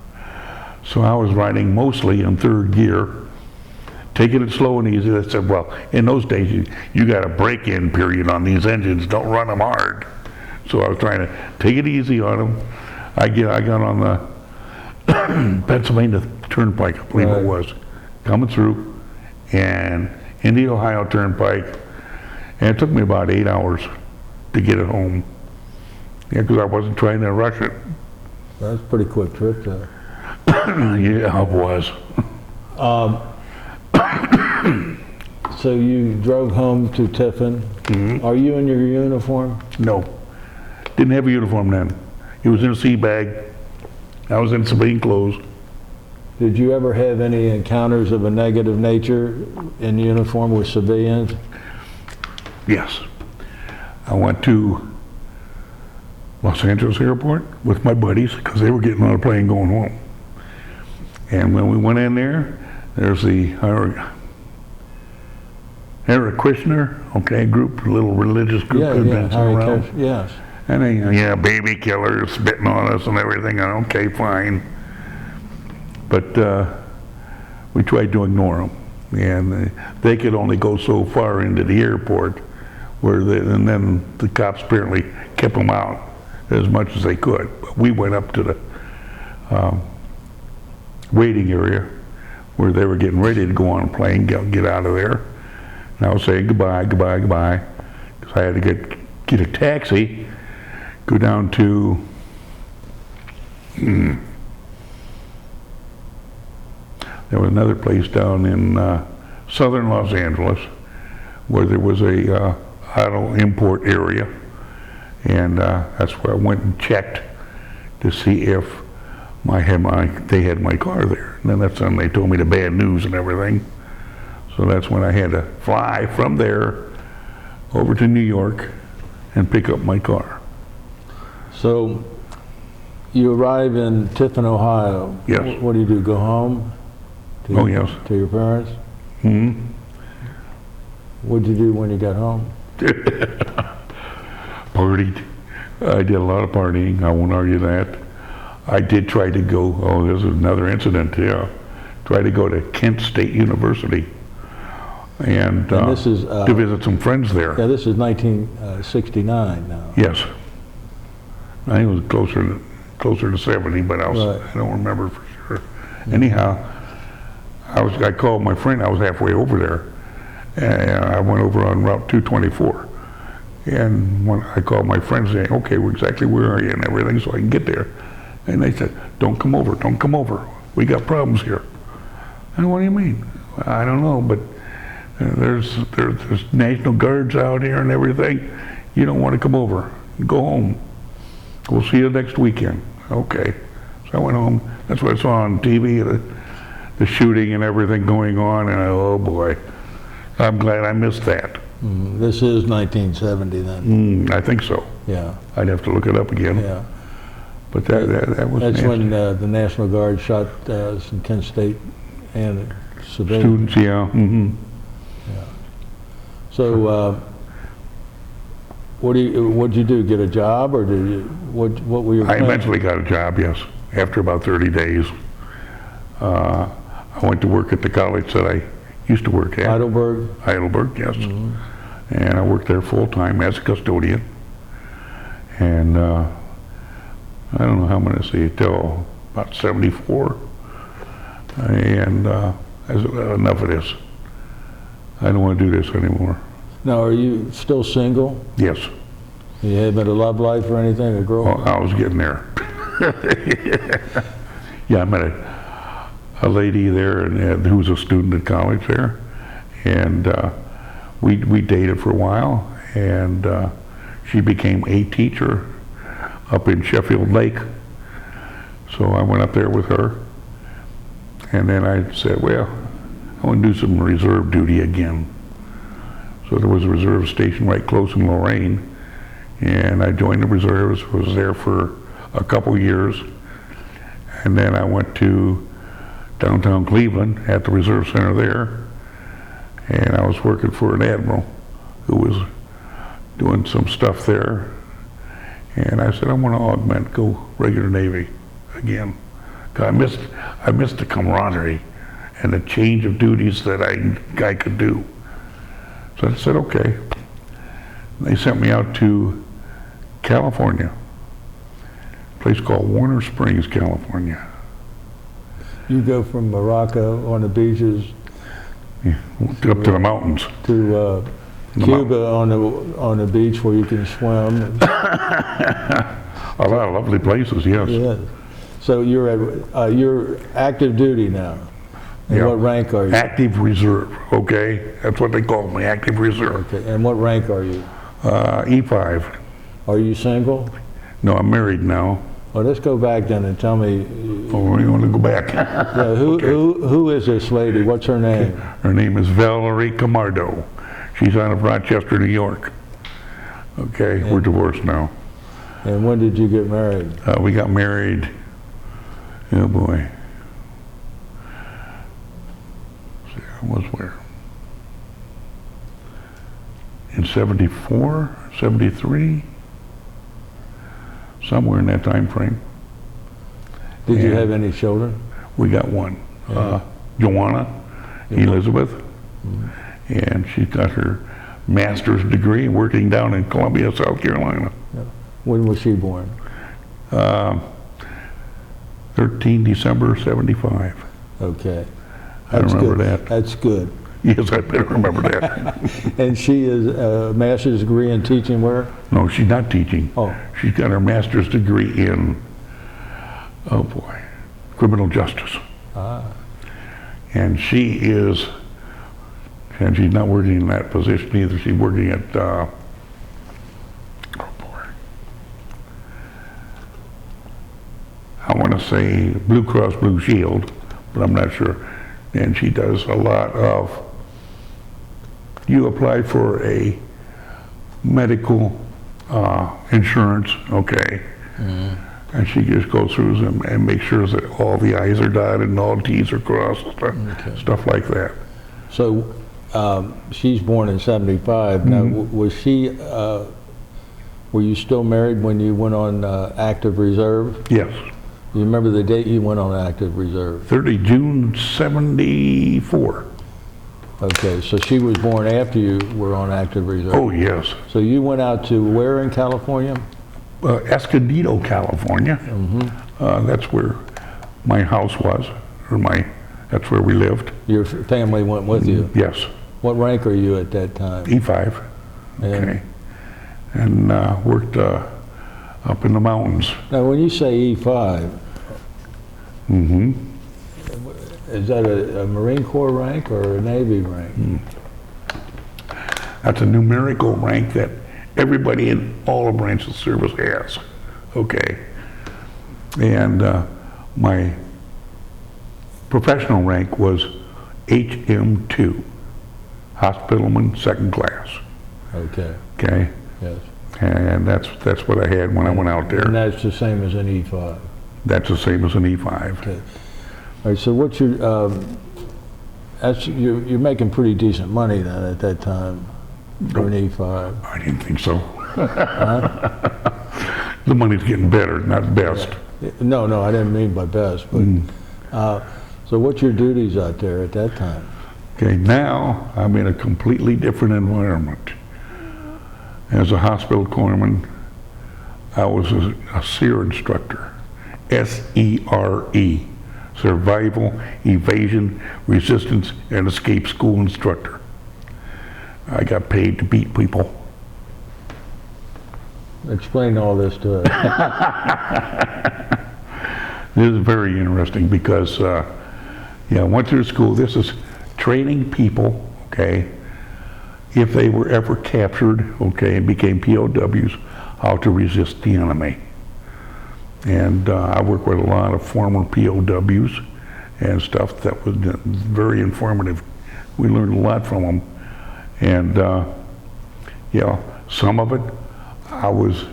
So I was riding mostly in third gear, taking it slow and easy. They said, well, in those days, you got a break-in period on these engines. Don't run them hard. So I was trying to take it easy on them. I got on the Pennsylvania Turnpike, I believe it was, coming through, and in the Ohio Turnpike, and it took me about 8 hours to get it home. Yeah, because I wasn't trying to rush it. That's a pretty quick trip there. Yeah, it was. So you drove home to Tiffin. Mm-hmm. Are you in your uniform? No, didn't have a uniform then. It was in a sea bag. I was in civilian clothes. Did you ever have any encounters of a negative nature in uniform with civilians? Yes. I went to Los Angeles Airport with my buddies because they were getting on a plane going home. And when we went in there, there's the Hare Krishna, okay, group, little religious group convention around. Yes. And they, baby killers spitting on us and everything. And okay, fine. But we tried to ignore them. And they could only go so far into the airport, and then the cops apparently kept them out as much as they could. But we went up to the waiting area where they were getting ready to go on a plane, get out of there. And I was saying goodbye, goodbye, goodbye, because I had to get a taxi, go down to there was another place down in southern Los Angeles where there was a auto import area, and that's where I went and checked to see if they had my car there. And then that's when they told me the bad news and everything. So that's when I had to fly from there over to New York and pick up my car. So you arrive in Tiffin, Ohio. Yes. What do you do, go home? Oh, yes. To your parents? Mm-hmm. What did you do when you got home? Partied. I did a lot of partying. I won't argue that. I did try to go, there's another incident, yeah. Tried to go to Kent State University and this is, to visit some friends there. Yeah, this is 1969 now. Yes. I think it was closer to 70, but I Right. don't remember for sure. Anyhow, I called my friend. I was halfway over there, and I went over on Route 224. And when I called my friend saying, okay, exactly where are you and everything, so I can get there. And they said, don't come over, don't come over. We got problems here. And what do you mean? I don't know, but there's National Guards out here and everything. You don't want to come over. Go home. We'll see you next weekend. Okay. So I went home. That's what I saw on TV, the shooting and everything going on, and oh boy, I'm glad I missed that. This is 1970 then. I think so. Yeah. I'd have to look it up again. Yeah. But that was That's nasty. when the National Guard shot some Kent State and civilians. Students, yeah. Mm-hmm. So, what'd you do? Get a job, or what were your I plans? eventually got a job, yes. After about 30 days, I went to work at the college that I used to work at. Heidelberg, yes. Mm-hmm. And I worked there full time as a custodian. And I don't know how I'm going to see till about 74. And enough of this. I don't want to do this anymore. Now, are you still single? Yes. You haven't a love life or anything, a girlfriend? Well, I was getting there. Yeah, I met a lady there and who was a student at college there, and we dated for a while, and she became a teacher up in Sheffield Lake. So I went up there with her, and then I said, well, I want to do some reserve duty again. So there was a reserve station right close in Lorraine, and I joined the reserves, was there for a couple years, and then I went to downtown Cleveland at the reserve center there, and I was working for an admiral who was doing some stuff there, and I said, I want to augment, go regular Navy again. 'Cause I missed the camaraderie and the change of duties that I could do. So I said, okay. They sent me out to California, a place called Warner Springs, California. You go from Morocco on the beaches Up to the mountains. to Cuba on the beach where you can swim. A lot of lovely places, yes. Yeah. So you're active duty now. And Yeah. what rank are you? Active reserve, okay? That's what they call me, active reserve. Okay. And what rank are you? E5. Are you single? No, I'm married now. Well, let's go back then and tell me. Oh, you want to go back? Who is this lady? What's her name? Her name is Valerie Camardo. She's out of Rochester, New York. Okay, we're divorced now. And when did you get married? We got married, oh boy. See, I was where? In 74, 73? Somewhere in that time frame. Did you And have any children? We got one. Yeah. Joanna Elizabeth. And she's got her master's degree working down in Columbia, South Carolina. When was she born? 13 December 75. Okay. I remember good. that. That's good. Yes, I better remember that. And she is a master's degree in teaching where? No, she's not teaching. Oh. She's got her master's degree in, oh boy, criminal justice. Ah. And she is, and she's not working in that position either. She's working at, oh boy, I want to say Blue Cross Blue Shield, but I'm not sure. And she does a lot of, you apply for a medical insurance, okay? And she just goes through them and makes sure that all the I's are dotted and all T's are crossed, stuff like that. So she's born in 75. Now, was she, were you still married when you went on active reserve? Yes. You remember the date you went on active reserve? 30 June 74. Okay, so she was born after you were on active reserve. Oh, yes. So you went out to where in California? Escondido, California. That's where my house was, or that's where we lived. Your family went with you? Yes. What rank are you at that time? E5. Okay. And worked up in the mountains. Now, when you say E5, is that a Marine Corps rank or a Navy rank? That's a numerical rank that everybody in all the branches of service has. Okay. And my professional rank was HM2, Hospitalman Second Class. Okay. Okay. Yes. And that's what I had when I went out there. And that's the same as an E5. That's the same as an E5. Okay. All right. So what's your? You're making pretty decent money then at that time for an E5. I didn't think so. The money's getting better, not best. No, I didn't mean by best, but so what's your duties out there at that time? Okay, now I'm in a completely different environment. As a hospital corpsman, I was a SERE instructor, S-E-R-E, Survival, Evasion, Resistance, and Escape School Instructor. I got paid to beat people. Explain all this to us. This is very interesting because, I went through school. This is training people, okay, if they were ever captured, okay, and became POWs, how to resist the enemy. And I work with a lot of former POWs and stuff that was very informative. We learned a lot from them. And, some of it, I was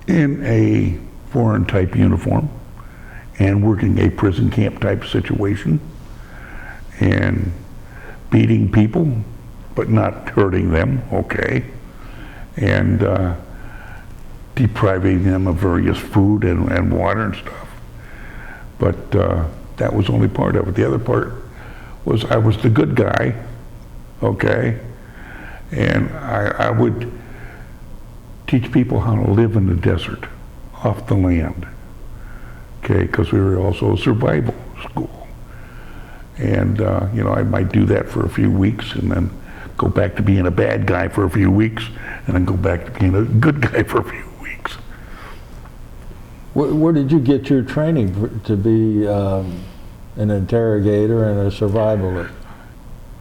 in a foreign type uniform and working a prison camp type situation and beating people, but not hurting them, okay, and depriving them of various food and water and stuff. But that was only part of it. The other part was I was the good guy, okay? And I would teach people how to live in the desert, off the land, okay? Because we were also a survival school. And, you know, I might do that for a few weeks and then go back to being a bad guy for a few weeks and then go back to being a good guy for a few weeks. Where did you get your training to be an interrogator and a survivalist?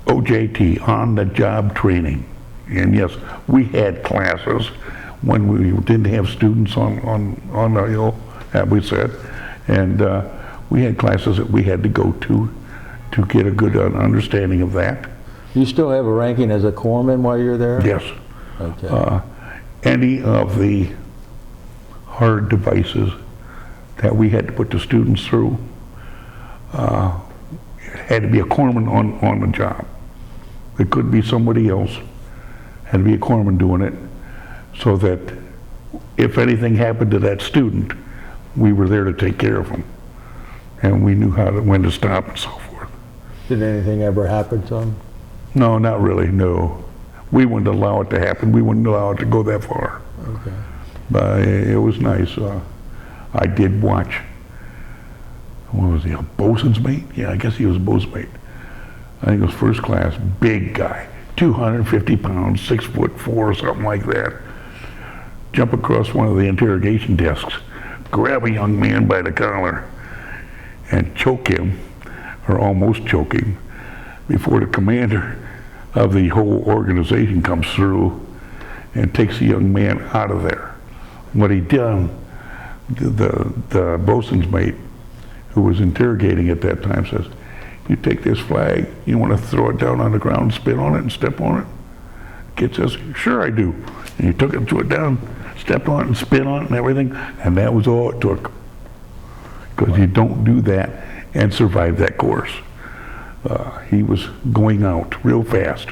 OJT, on-the-job training. And yes, we had classes when we didn't have students on the hill, as we said, and we had classes that we had to go to get a good understanding of that. You still have a ranking as a corpsman while you're there? Yes. Okay. Any of the hard devices that we had to put the students through, it had to be a corpsman on the job. It could be somebody else. Had to be a corpsman doing it, so that if anything happened to that student, we were there to take care of them, and we knew when to stop and so forth. Did anything ever happen to him? No, not really. No, we wouldn't allow it to happen. We wouldn't allow it to go that far. Okay. But it was nice. I did watch. What was he? A bosun's mate? Yeah, I guess he was a bosun's mate. I think it was first class, big guy, 250 pounds, 6'4", or something like that. Jump across one of the interrogation desks, grab a young man by the collar, and choke him, or almost choke him, before the commander of the whole organization comes through and takes the young man out of there. What he done, the bosun's mate, who was interrogating at that time, says, "You take this flag, you want to throw it down on the ground, spit on it, and step on it?" Kid says, "Sure I do." And he took it, threw it down, stepped on it, and spit on it and everything, and that was all it took. Because you don't do that and survive that course. He was going out real fast.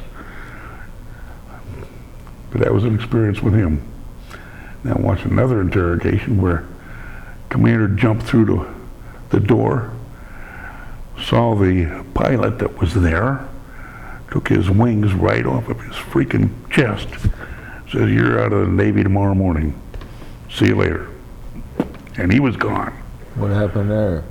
But that was an experience with him. Now watch another interrogation where commander jumped through the door, saw the pilot that was there, took his wings right off of his freaking chest, said, "You're out of the Navy tomorrow morning. See you later." And he was gone. What happened there?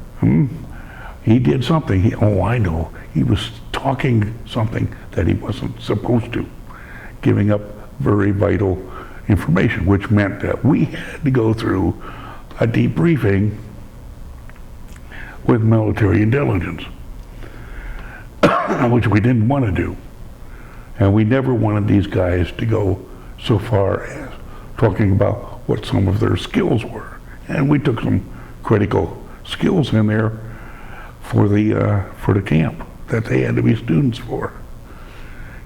He did something. Oh, I know. He was talking something that he wasn't supposed to, giving up very vital information, which meant that we had to go through a debriefing with military intelligence, which we didn't want to do. And we never wanted these guys to go so far as talking about what some of their skills were. And we took some critical skills in there for the camp that they had to be students for.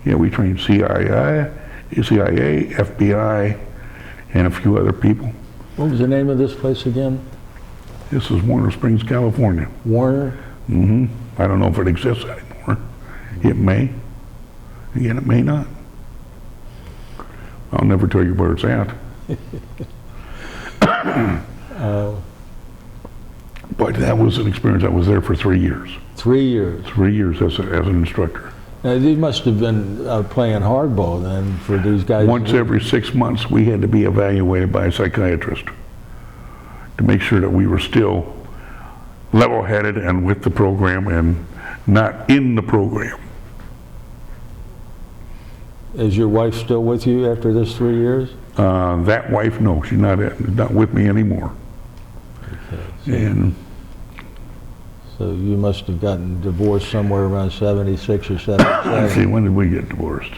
Yeah, we trained CIA, FBI, and a few other people. What was the name of this place again? This is Warner Springs, California. Warner? I don't know if it exists anymore. It may. Again, it may not. I'll never tell you where it's at. But that was an experience. I was there for 3 years. 3 years? 3 years as an instructor. Now, you must have been playing hardball then for these guys. Once every 6 months, we had to be evaluated by a psychiatrist to make sure that we were still level-headed and with the program and not in the program. Is your wife still with you after this 3 years? That wife, no, she's not with me anymore. Okay, so you must have gotten divorced somewhere around 76 or 77. Let's see, when did we get divorced?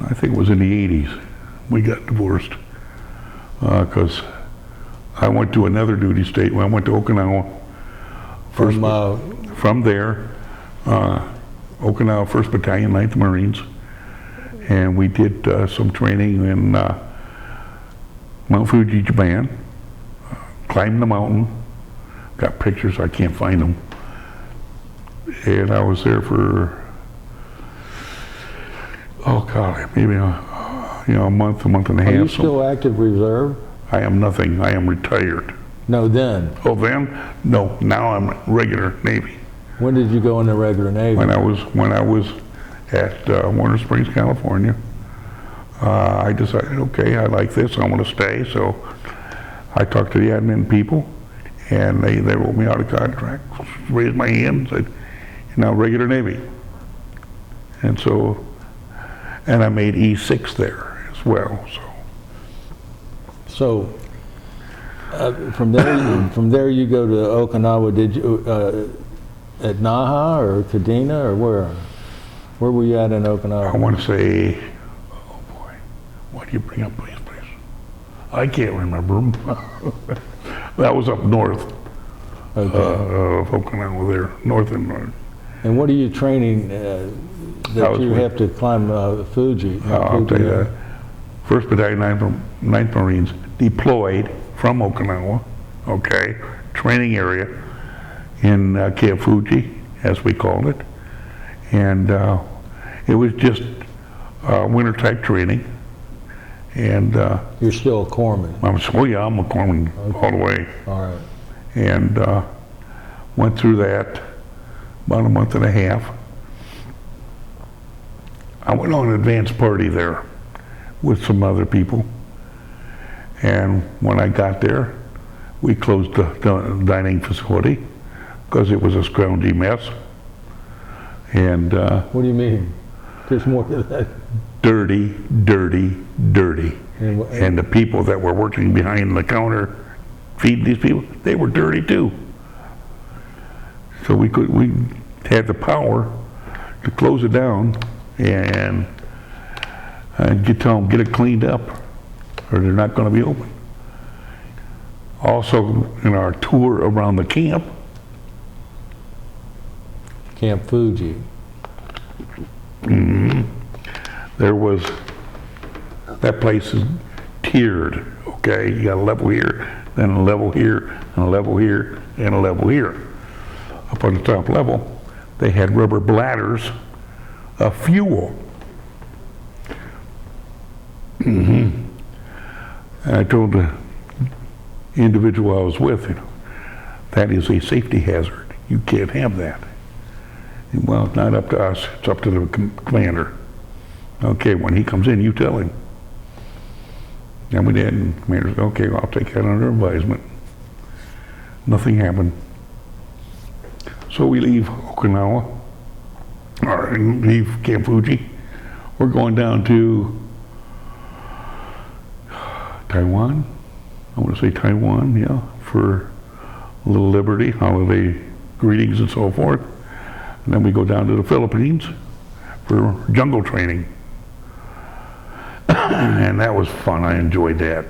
I think it was in the 80s we got divorced, because I went to another duty state. When I went to Okinawa first. From there, Okinawa 1st Battalion, 9th Marines, and we did some training in Mount Fuji, Japan. Climbed the mountain. Got pictures, I can't find them. And I was there for, oh God, maybe a month and a half. Are you still active reserve? I am nothing. I am retired. No, then. Oh, then? No, now I'm regular Navy. When did you go in the regular Navy? When I was at Warner Springs, California, I decided, okay, I like this, I want to stay. So I talked to the admin people, and they wrote me out a contract, raised my hand, said, "You're now regular Navy." And so, and I made E6 there as well. So from there you go to Okinawa. Did you at Naha or Kadena or where? Where were you at in Okinawa? I want to say, oh boy, why do you bring up these places? I can't remember them. That was up north of Okinawa there, north and north. And what are you training that you have to climb Fuji? I'll tell you that. 1st Battalion, 9th Marines deployed from Okinawa, okay, training area in Camp Fuji, as we called it. And it was just winter type training. And you're still a corpsman. I'm a corpsman all the way. All right. And went through that about a month and a half. I went on an advanced party there with some other people. And when I got there, we closed the dining facility because it was a scroungy mess. And what do you mean? There's more to that. Dirty, dirty, dirty. And the people that were working behind the counter feeding these people, they were dirty too. So we had the power to close it down and tell them, get it cleaned up, or they're not going to be open. Also, in our tour around the camp, Camp Fuji. There was, that place is tiered, okay? You got a level here, then a level here, and a level here, and a level here. Up on the top level, they had rubber bladders of fuel. And I told the individual I was with, that is a safety hazard. You can't have that. Well, it's not up to us, it's up to the commander. Okay, when he comes in, you tell him. And we did, and the commander said, okay, well, I'll take that under advisement. Nothing happened. So we leave Okinawa, or leave Camp Fuji. We're going down to Taiwan. I want to say Taiwan, yeah, for a little liberty, holiday greetings and so forth. And then we go down to the Philippines for jungle training. And that was fun. I enjoyed that.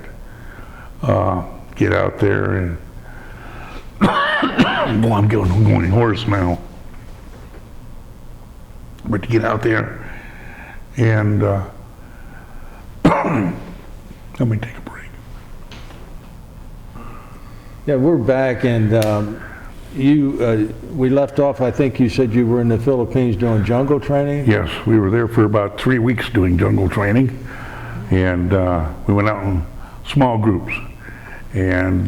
Get out there and well, I'm going hoarse now. But to get out there and let me take a break. Yeah, we're back, and we left off, I think you said you were in the Philippines doing jungle training? Yes, we were there for about 3 weeks doing jungle training, and we went out in small groups and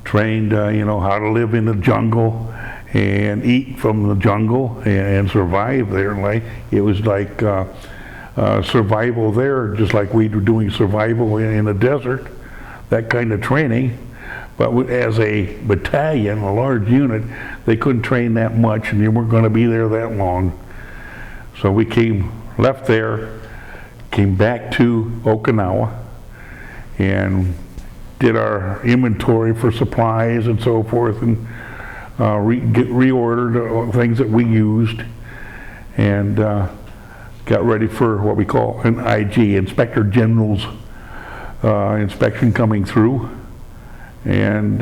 trained, how to live in the jungle and eat from the jungle and survive there. Like it was like survival there, just like we were doing survival in the desert, that kind of training. But as a battalion, a large unit, they couldn't train that much, and they weren't going to be there that long. So we left there, came back to Okinawa, and did our inventory for supplies and so forth, and reordered things that we used, and got ready for what we call an IG, Inspector General's inspection coming through. And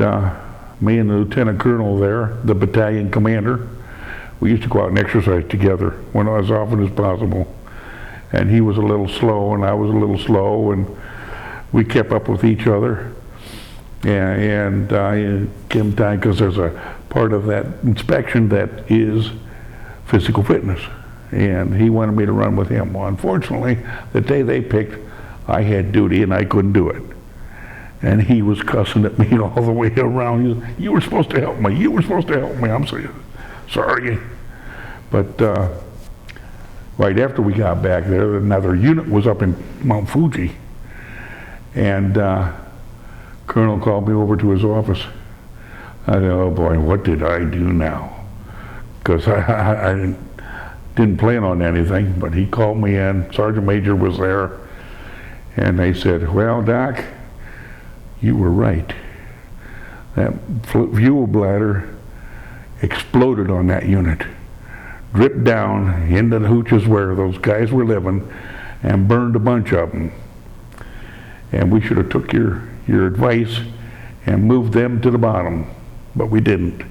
me and the lieutenant colonel there, the battalion commander, we used to go out and exercise together as often as possible. And he was a little slow and I was a little slow, and we kept up with each other. And I gave him time, because there's a part of that inspection that is physical fitness. And he wanted me to run with him. Well, unfortunately, the day they picked, I had duty and I couldn't do it. And he was cussing at me all the way around. He said, "You were supposed to help me. You were supposed to help me." I'm saying, "Sorry." But right after we got back there, another unit was up in Mount Fuji. And Colonel called me over to his office. I said, "Oh boy, what did I do now?" Because I didn't plan on anything, but he called me in. Sergeant Major was there. And they said, "Well, Doc, you were right. That fuel bladder exploded on that unit, dripped down into the hooches where those guys were living, and burned a bunch of them. And we should have took your advice and moved them to the bottom, but we didn't.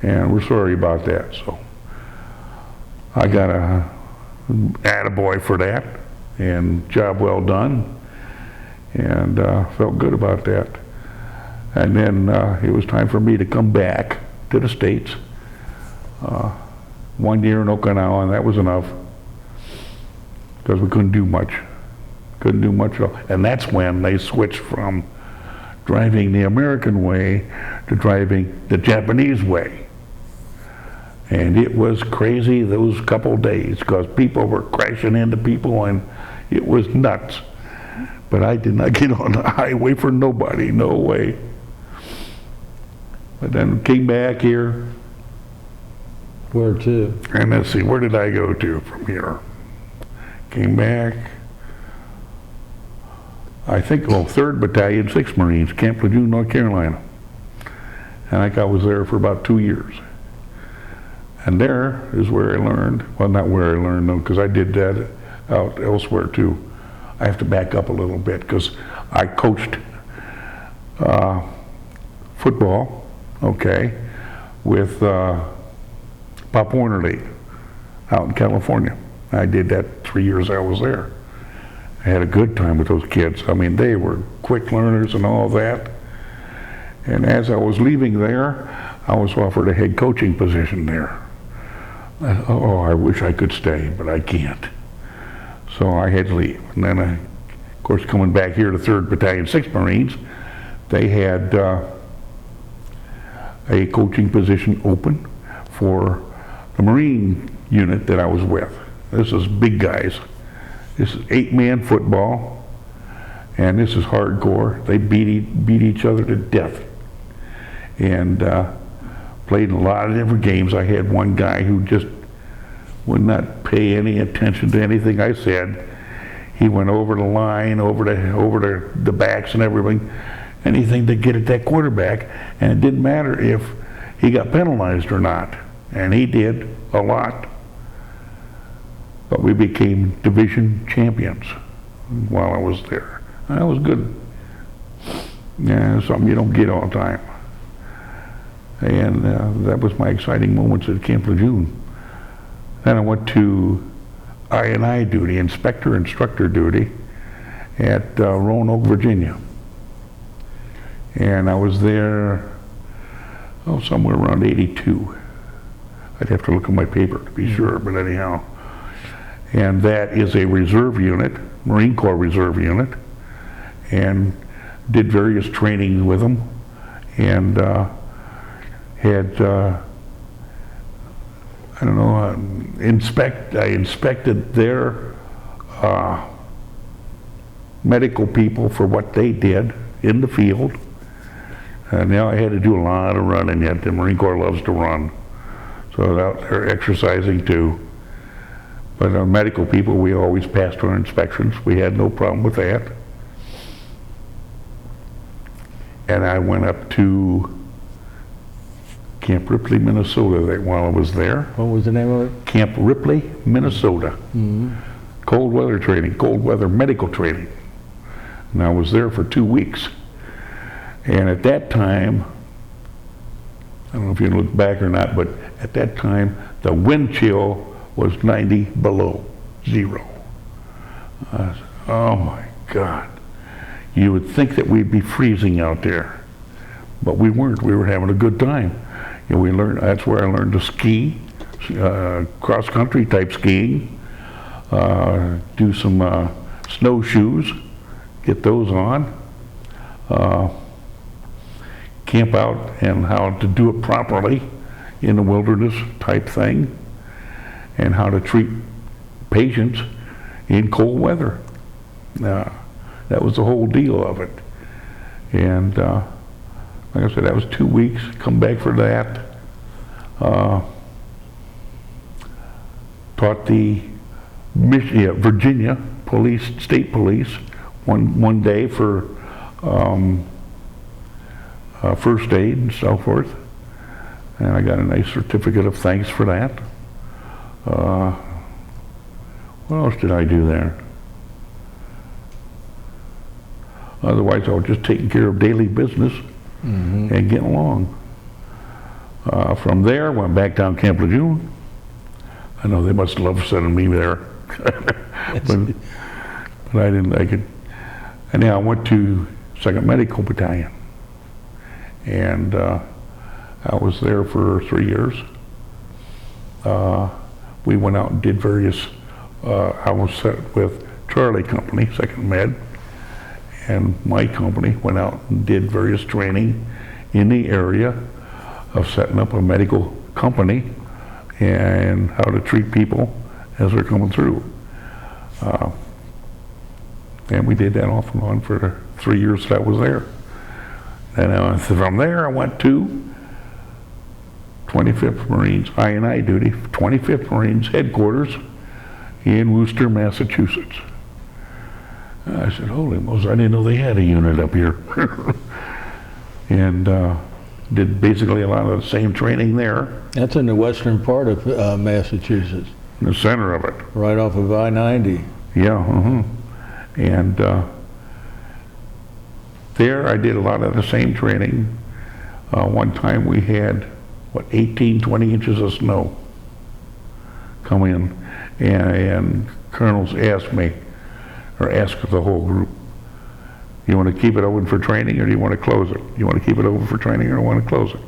And we're sorry about that." So I got a attaboy for that, and job well done, and felt good about that. And then it was time for me to come back to the States. 1 year in Okinawa, and that was enough, because we couldn't do much. Couldn't do much at all. And that's when they switched from driving the American way to driving the Japanese way. And it was crazy those couple days, because people were crashing into people, and it was nuts. But I did not get on the highway for nobody, no way. But then came back here, Where to? and let's see, where did I go to from here? Came back, I think, 3rd Battalion, 6th Marines, Camp Lejeune, North Carolina. And I think I was there for about 2 years. And there is where I learned, well, not where I learned though, because I did that out elsewhere too. I have to back up a little bit, because I coached football, okay, with Pop Warner League out in California. I did that 3 years I was there. I had a good time with those kids. I mean, they were quick learners and all that. And as I was leaving there, I was offered a head coaching position there. Oh, I wish I could stay, but I can't. So I had to leave. And then, of course, coming back here to 3rd Battalion, 6th Marines, they had a coaching position open for the Marine unit that I was with. This is big guys. This is 8-man football, and this is hardcore. They beat each other to death, and played in a lot of different games. I had one guy who just would not pay any attention to anything I said. He went over the line, over the backs and everything, anything to get at that quarterback, and it didn't matter if he got penalized or not, and he did a lot. But we became division champions while I was there. That was good. Yeah, something you don't get all the time. And that was my exciting moments at Camp Lejeune. Then I went to I&I duty, instructor duty, at Roanoke, Virginia. And I was there, somewhere around 82. I'd have to look at my paper to be sure, but anyhow. And that is a reserve unit, Marine Corps reserve unit, and did various trainings with them, and had I inspected their medical people for what they did in the field. Now I had to do a lot of running yet. The Marine Corps loves to run, so out there exercising too. But our medical people, we always passed our inspections. We had no problem with that. And I went up to Camp Ripley, Minnesota while I was there. What was the name of it? Camp Ripley, Minnesota. Mm-hmm. Cold weather training, cold weather medical training. And I was there for 2 weeks. And at that time, I don't know if you can look back or not, but at that time, the wind chill was 90 below zero. Oh my God. You would think that we'd be freezing out there, but we weren't. We were having a good time. We learned, that's where I learned to ski, cross-country type skiing, do some snowshoes, get those on. camp out and how to do it properly in the wilderness type thing, and how to treat patients in cold weather. That was the whole deal of it. And like I said, that was 2 weeks. Come back for that. Taught the Virginia police, state police, one day for first aid and so forth. And I got a nice certificate of thanks for that. What else did I do there? Otherwise, I was just taking care of daily business and getting along. From there, went back down Camp Lejeune. I know they must love sending me there. but I didn't like it. And then I went to 2nd Medical Battalion. And I was there for 3 years. We went out and did various, I was set with Charlie Company, 2nd Med, and my company went out and did various training in the area of setting up a medical company and how to treat people as they're coming through. And we did that off and on for the 3 years that I was there. And from there I went to 25th Marines, I&I duty, 25th Marines headquarters in Worcester, Massachusetts. I said, holy moly, I didn't know they had a unit up here. And did basically a lot of the same training there. That's in the western part of Massachusetts. In the center of it. Right off of I-90. Yeah, And there I did a lot of the same training. One time we had, 18, 20 inches of snow come in, and colonels asked me, or asked the whole group, you want to keep it open for training or do you want to close it? You want to keep it open for training or want to close it?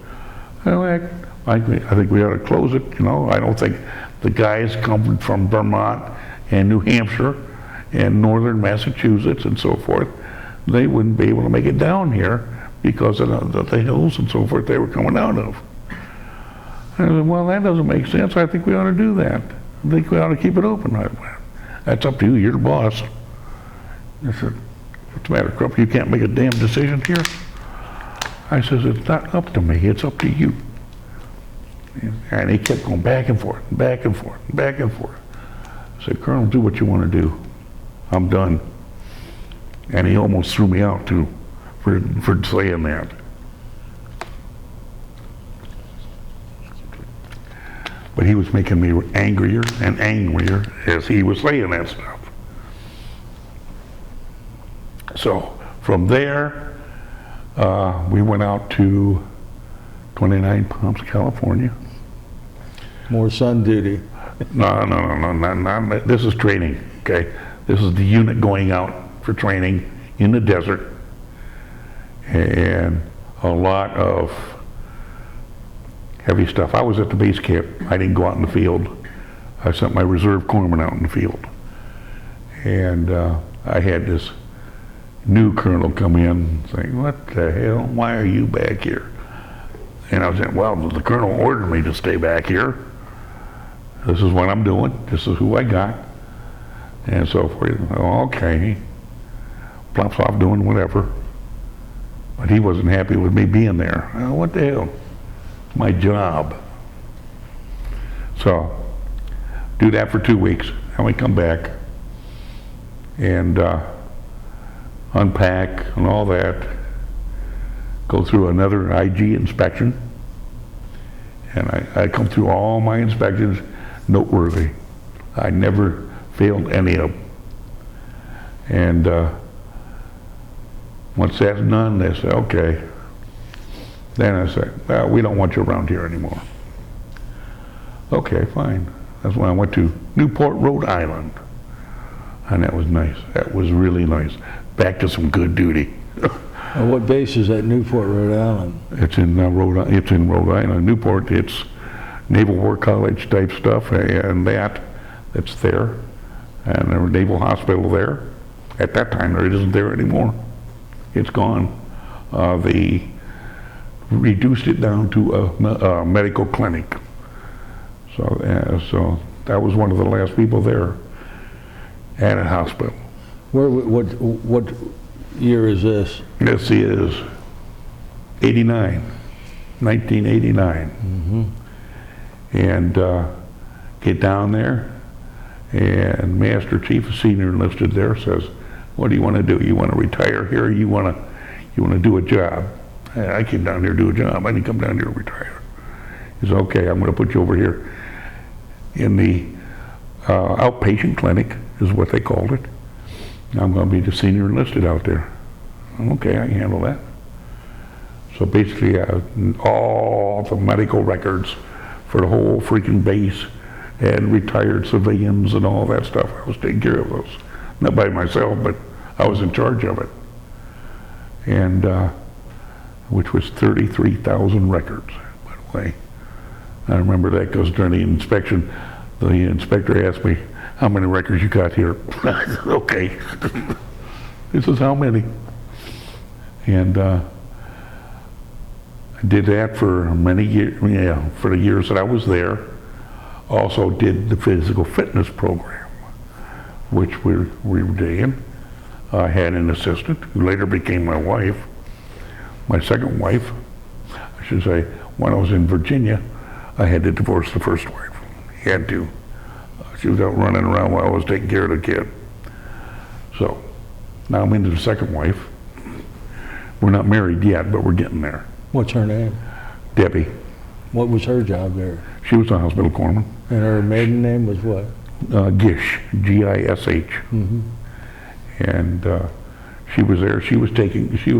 I think we ought to close it, you know. I don't think the guys come from Vermont and New Hampshire and northern Massachusetts and so forth, they wouldn't be able to make it down here because of the hills and so forth they were coming out of. I said, well, that doesn't make sense. I think we ought to do that. I think we ought to keep it open. I went, that's up to you. You're the boss. I said, what's the matter, Krupp? You can't make a damn decision here? I says, it's not up to me. It's up to you. And he kept going back and forth, back and forth, back and forth. I said, Colonel, do what you want to do. I'm done. And he almost threw me out too for saying that. But he was making me angrier and angrier as he was saying that stuff. So from there, we went out to 29 Palms, California. More sun duty. No. This is training, okay? This is the unit going out for training in the desert. And a lot of heavy stuff. I was at the base camp. I didn't go out in the field. I sent my reserve corpsman out in the field. And I had this new colonel come in saying, what the hell, why are you back here? And I was saying, well, the colonel ordered me to stay back here. This is what I'm doing. This is who I got. And so forth. Oh, okay. Plops off doing whatever. But he wasn't happy with me being there. Oh, what the hell? My job. So, do that for 2 weeks, and we come back and unpack and all that, go through another IG inspection, and I come through all my inspections noteworthy. I never failed any of them. And once that's done, they say, okay. Then I say, well, we don't want you around here anymore. Okay, fine. That's when I went to Newport, Rhode Island. And that was nice. That was really nice. Back to some good duty. What base is at Newport, Rhode Island? It's in Rhode Island. Newport, it's Naval War College type stuff, and that's there. And there's a Naval Hospital there. At that time, there isn't there anymore. It's gone. they reduced it down to a medical clinic. So that was one of the last people there at a hospital. What year is this? This is 1989. And get down there, and Master Chief, Senior Enlisted there, says, "What do you want to do? You want to retire here? Or you want to do a job?" I came down here to do a job. I didn't come down here to retire. He said, "Okay, I'm going to put you over here in the outpatient clinic," is what they called it. I'm going to be the Senior Enlisted out there. Okay, I can handle that. So basically, all the medical records for the whole freaking base and retired civilians and all that stuff, I was taking care of those. Not by myself, but I was in charge of it. And which was 33,000 records, by the way. I remember that because during the inspection, the inspector asked me, "How many records you got here?" I said, "Okay." He says, "How many?" And I did that for many years, for the years that I was there. Also did the physical fitness program, which we were doing. I had an assistant who later became my wife. My second wife, I should say, when I was in Virginia, I had to divorce the first wife. Had to. She was out running around while I was taking care of the kid. So now I'm into the second wife. We're not married yet, but we're getting there. What's her name? Debbie. What was her job there? She was a hospital corpsman. And her maiden name was what? Gish, G-I-S-H. And she was there. She was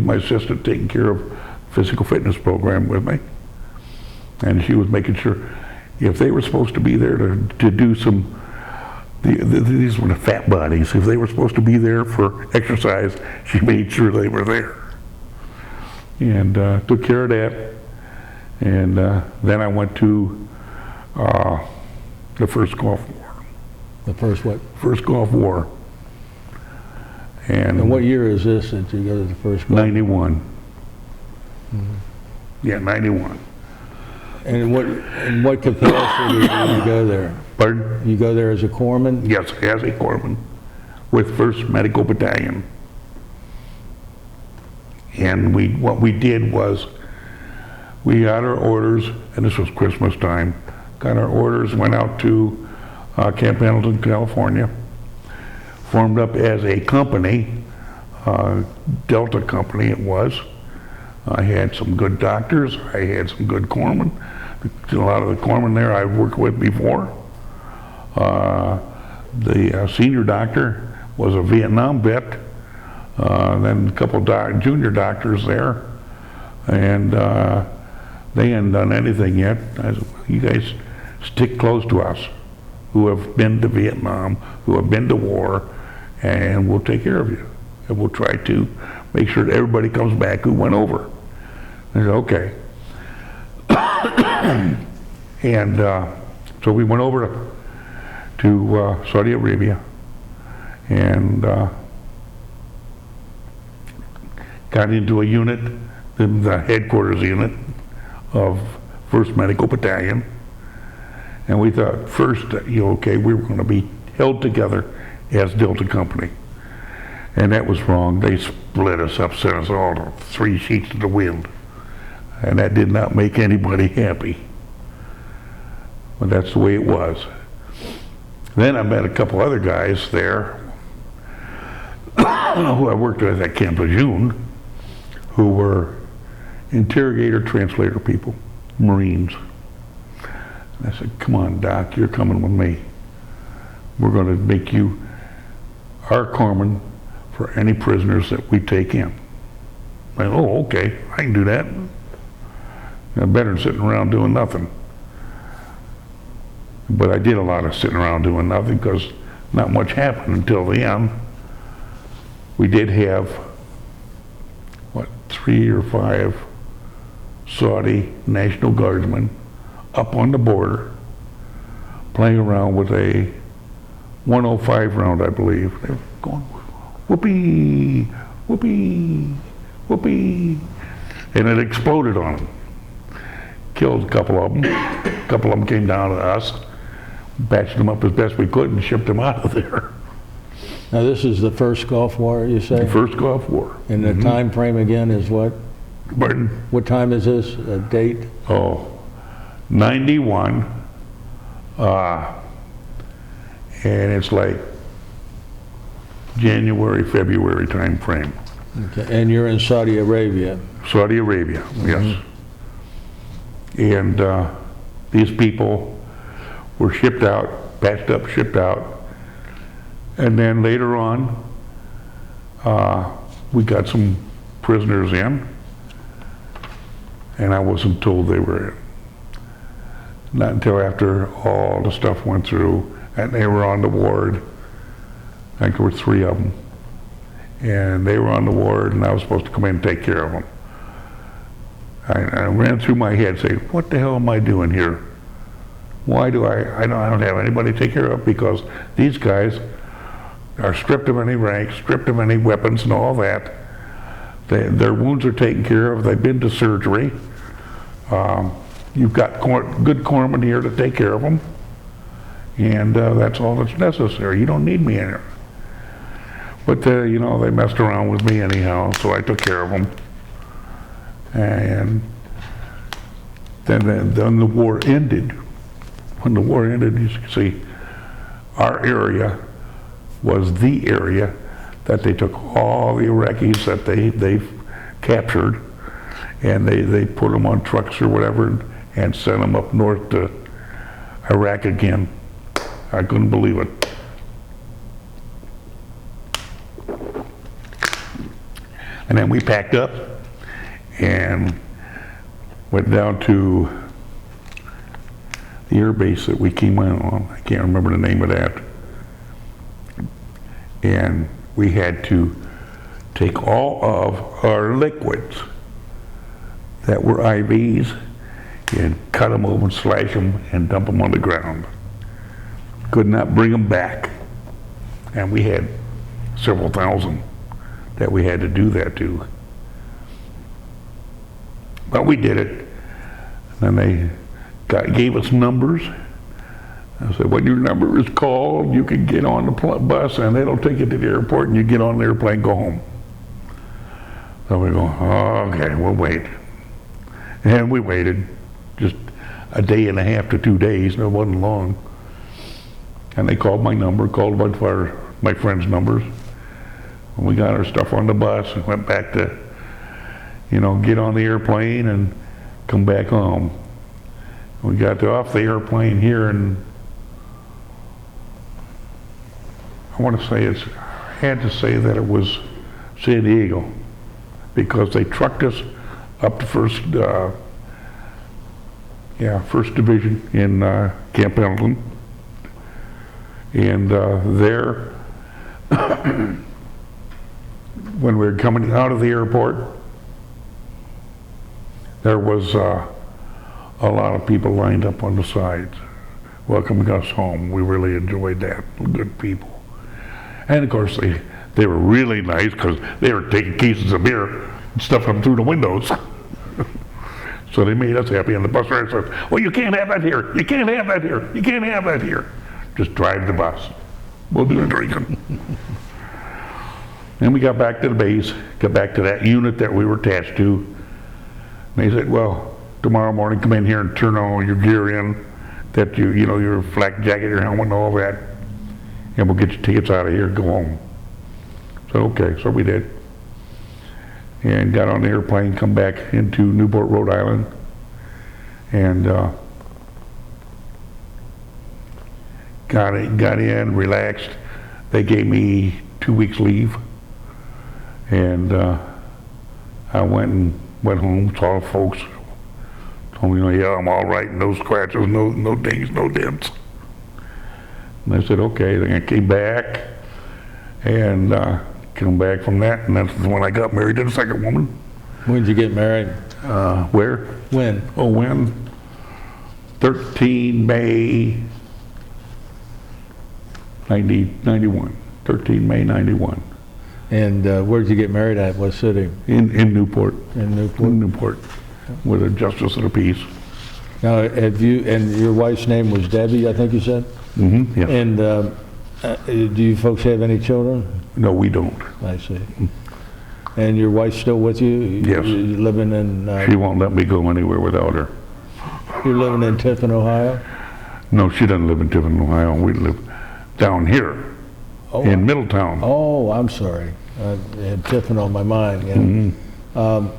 my assistant, taking care of physical fitness program with me. And she was making sure if they were supposed to be there to do some, these were the fat bodies. If they were supposed to be there for exercise, she made sure they were there. And took care of that. And then I went to the first Gulf War. The first what? First Gulf War. And what year is this that you go to the first Gulf? 91. Yeah, 91. And in what capacity did you go there? Pardon? You go there as a corpsman? Yes, as a corpsman with 1st Medical Battalion. And what we did was we got our orders, and this was Christmas time, got our orders, went out to Camp Pendleton, California, formed up as a company, Delta Company it was. I had some good doctors, I had some good corpsmen. A lot of the corpsmen there I've worked with before. The senior doctor was a Vietnam vet. Then a couple of junior doctors there, and they hadn't done anything yet. I said, "You guys stick close to us, who have been to Vietnam, who have been to war, and we'll take care of you. And we'll try to make sure that everybody comes back who went over." I said, "Okay." And so we went over to Saudi Arabia, and got into a unit, the headquarters unit of 1st Medical Battalion. And we thought first that, we were going to be held together as Delta Company. And that was wrong. They split us up, sent us all to 3 sheets of the wind. And that did not make anybody happy. But that's the way it was. Then I met a couple other guys there who I worked with at Camp Lejeune, who were interrogator, translator people, Marines. And I said, "Come on, Doc, you're coming with me. We're going to make you our corpsman for any prisoners that we take in." I said, "Oh, okay, I can do that. Better than sitting around doing nothing." But I did a lot of sitting around doing nothing because not much happened until the end. We did have 3 or 5 Saudi National Guardsmen up on the border playing around with a 105 round, I believe. They were going, whoopee, whoopee, whoopee, and it exploded on them. Killed a couple of them. A couple of them came down to us, batched them up as best we could, and shipped them out of there. Now, this is the first Gulf War, you say? The first Gulf War. And the time frame again is what? Pardon? What time is this? A date? Oh, 91. And it's like January, February time frame. Okay. And you're in Saudi Arabia? Saudi Arabia, yes. And these people were shipped out, patched up, shipped out. And then later on, we got some prisoners in, and I wasn't told they were in. Not until after all the stuff went through, and they were on the ward. I think there were 3 of them. And they were on the ward, and I was supposed to come in and take care of them. I ran through my head saying, what the hell am I doing here? Why do I don't have anybody to take care of, because these guys are stripped of any rank, stripped of any weapons and all that. Their wounds are taken care of. They've been to surgery. You've got good corpsmen here to take care of them. And that's all that's necessary. You don't need me in here. But, you know, they messed around with me anyhow, so I took care of them. And then the war ended. When the war ended, you can see, our area was the area that they took all the Iraqis that they captured, and they put them on trucks or whatever and sent them up north to Iraq again. I couldn't believe it. And then we packed up and went down to the air base that we came in on. I can't remember the name of that. And we had to take all of our liquids that were IVs and cut them open, slash them, and dump them on the ground. Could not bring them back. And we had several thousand that we had to do that to. But we did it. And then they gave us numbers. I said, when your number is called, you can get on the bus and it'll take you to the airport, and you get on the airplane, go home. So we go, oh, okay, we'll wait. And we waited just a day and a half to 2 days, and it wasn't long. And they called my number, called a bunch of my friends' numbers. And we got our stuff on the bus and went back to, you know, get on the airplane and come back home. We got off the airplane here, and I want to say I had to say that it was San Diego, because they trucked us up to first division in Camp Pendleton, and there, when we were coming out of the airport, there was a lot of people lined up on the sides welcoming us home. We really enjoyed that. Good people. And of course they were really nice, because they were taking cases of beer and stuffing them through the windows. So they made us happy. And the bus driver said, well, you can't have that here. You can't have that here. You can't have that here. Just drive the bus. We'll do the drinking. Then we got back to the base, got back to that unit that we were attached to. And they said, well, tomorrow morning come in here and turn all your gear in, that you know, your flak jacket, your helmet and all that, and we'll get your tickets out of here and go home. So okay, so we did. And got on the airplane, come back into Newport, Rhode Island, and got in, relaxed. They gave me 2 weeks leave, and I went home, saw folks, told me, you know, yeah, I'm all right, no scratches, no dings, no dents. And I said, okay. Then I came back, and came back from that, and that's when I got married to the second woman. When did you get married? Where? When? Oh, when? 13 May 91. 13 May 91. And where'd you get married at? What city? in Newport. In Newport? In Newport, with a justice of the peace. Now, have you, and your wife's name was Debbie, I think you said? Mm-hmm, yes. And do you folks have any children? No, we don't. I see. And your wife's still with you? Yes. You're living in... She won't let me go anywhere without her. You're living in Tiffin, Ohio? No, she doesn't live in Tiffin, Ohio. We live down here in Middletown. Oh, I'm sorry. I had Tiffin on my mind. Yeah. Mm-hmm.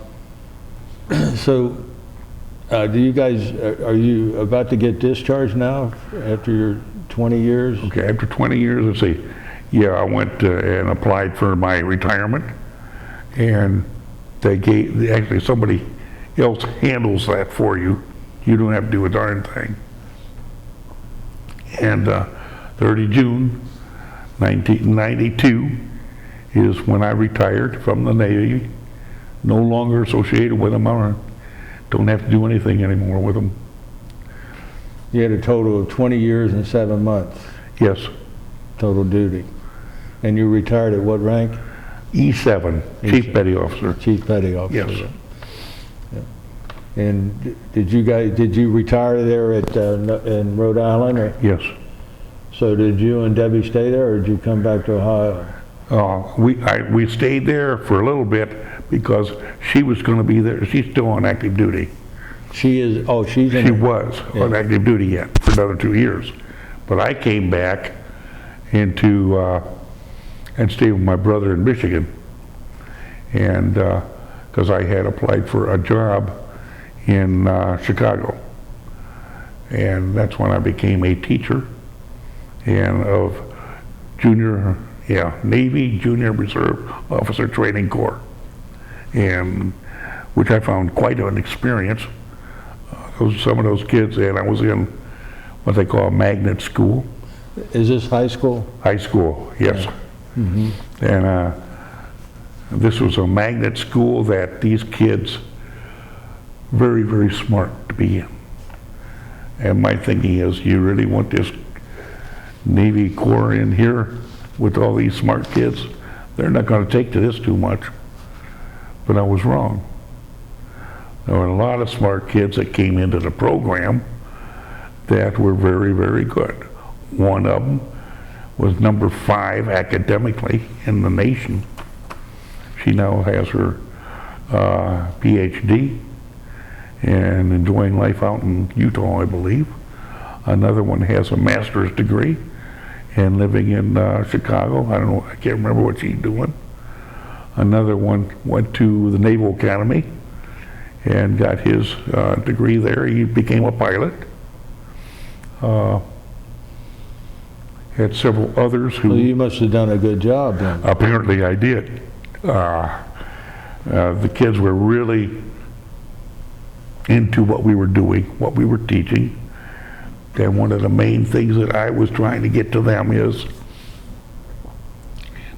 So, do you guys, are you about to get discharged now after your 20 years? Okay, after 20 years, let's see. Yeah, I went and applied for my retirement, and they gave, actually somebody else handles that for you. You don't have to do a darn thing. And 30 June 1992 is when I retired from the Navy. No longer associated with them. I don't have to do anything anymore with them. You had a total of 20 years and 7 months. Yes. Total duty. And you retired at what rank? E7, Chief Petty Officer. Chief Petty Officer. Yes. Yeah. And did you retire there at in Rhode Island? Or? Yes. So did you and Debbie stay there, or did you come back to Ohio? We stayed there for a little bit because she was going to be there. She's still on active duty. She is. Oh, she's in. She was on active duty yet for another 2 years, but I came back into and stayed with my brother in Michigan, and because I had applied for a job in Chicago, and that's when I became a teacher and of Navy Junior Reserve Officer Training Corps, and which I found quite an experience. Some of those kids, and I was in what they call a magnet school. Is this high school? High school, yes. Yeah. Mm-hmm. And this was a magnet school that these kids, very, very smart to be in. And my thinking is, you really want this Navy Corps in here with all these smart kids? They're not going to take to this too much. But I was wrong. There were a lot of smart kids that came into the program that were very, very good. One of them was number 5 academically in the nation. She now has her PhD and enjoying life out in Utah, I believe. Another one has a master's degree and living in Chicago. I don't know, I can't remember what she's doing. Another one went to the Naval Academy and got his degree there. He became a pilot. Had several others who... Well, you must have done a good job then. Apparently I did. The kids were really into what we were doing, what we were teaching. And one of the main things that I was trying to get to them is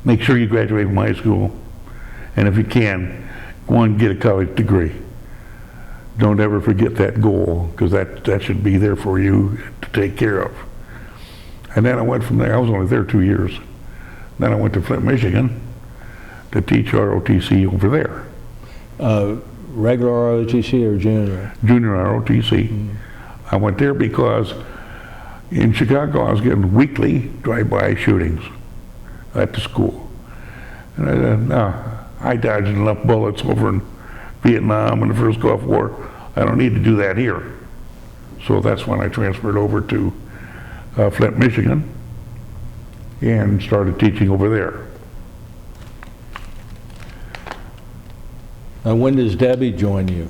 make sure you graduate from high school, and if you can, go on and get a college degree. Don't ever forget that goal, because that should be there for you to take care of. And then I went from there. I was only there 2 years. Then I went to Flint, Michigan to teach ROTC over there. Regular ROTC or junior? Junior ROTC. Mm-hmm. I went there because in Chicago I was getting weekly drive-by shootings at the school. And I said, no, I dodged enough bullets over in Vietnam and the first Gulf War. I don't need to do that here. So that's when I transferred over to Flint, Michigan, and started teaching over there. Now, when does Debbie join you?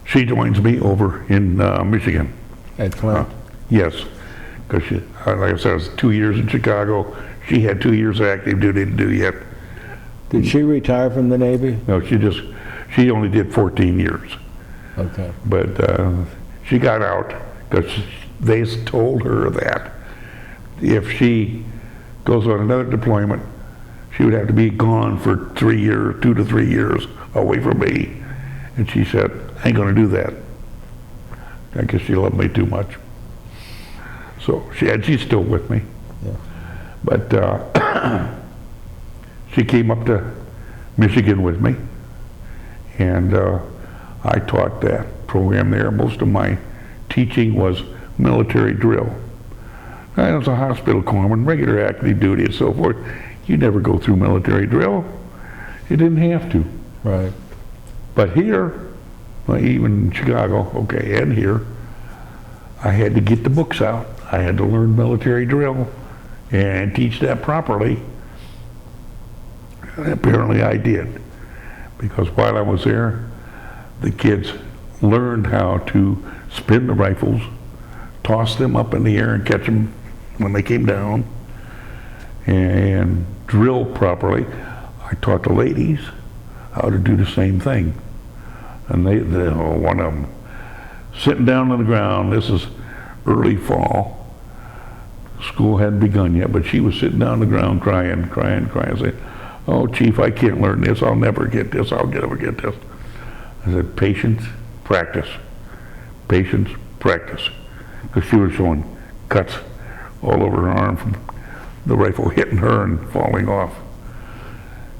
She joins me over in Michigan. At Flint? Yes, because she, like I said, I was 2 years in Chicago. She had 2 years of active duty to do yet. Did she retire from the Navy? No, she only did 14 years. Okay. But she got out because they told her that if she goes on another deployment, she would have to be gone for 3 years, 2 to 3 years away from me. And she said, I ain't gonna do that. I guess she loved me too much. So she's still with me. Yeah. But she came up to Michigan with me, and I taught that program there. Most of my teaching was military drill. I was a hospital corpsman, regular active duty and so forth. You never go through military drill. You didn't have to. Right. But here, well, even in Chicago, okay, and here, I had to get the books out. I had to learn military drill and teach that properly. And apparently I did. Because while I was there, the kids learned how to spin the rifles, toss them up in the air and catch them when they came down, and drill properly. I taught the ladies how to do the same thing. And one of them, sitting down on the ground, this is early fall. School hadn't begun yet, but she was sitting down on the ground crying, saying, "Oh, Chief, I can't learn this. I'll never get this. I'll never get this." I said, "Patience, practice. Patience, practice." Because she was showing cuts all over her arm from the rifle hitting her and falling off.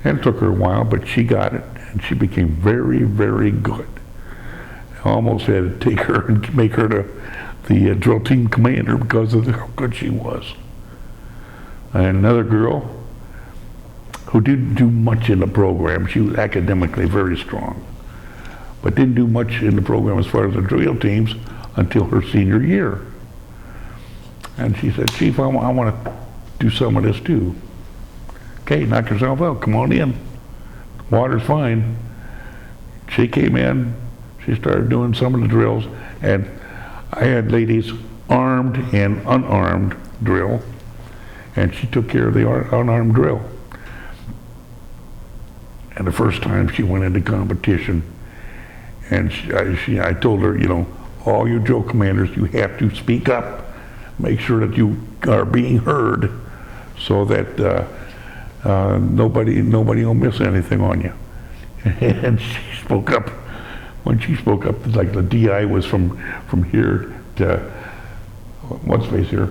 And it took her a while, but she got it, and she became very, very good. I almost had to take her and make her the drill team commander because of how good she was. And another girl who didn't do much in the program. She was academically very strong, but didn't do much in the program as far as the drill teams until her senior year. And she said, "Chief, I want to do some of this too." "Okay, knock yourself out, come on in. Water's fine." She came in, she started doing some of the drills, and I had ladies armed and unarmed drill, and she took care of the unarmed drill. And the first time she went into competition, and I told her, all you drill commanders, you have to speak up, make sure that you are being heard, so that nobody will miss anything on you. And she spoke up. When she spoke up, like the DI was from here to what's face here,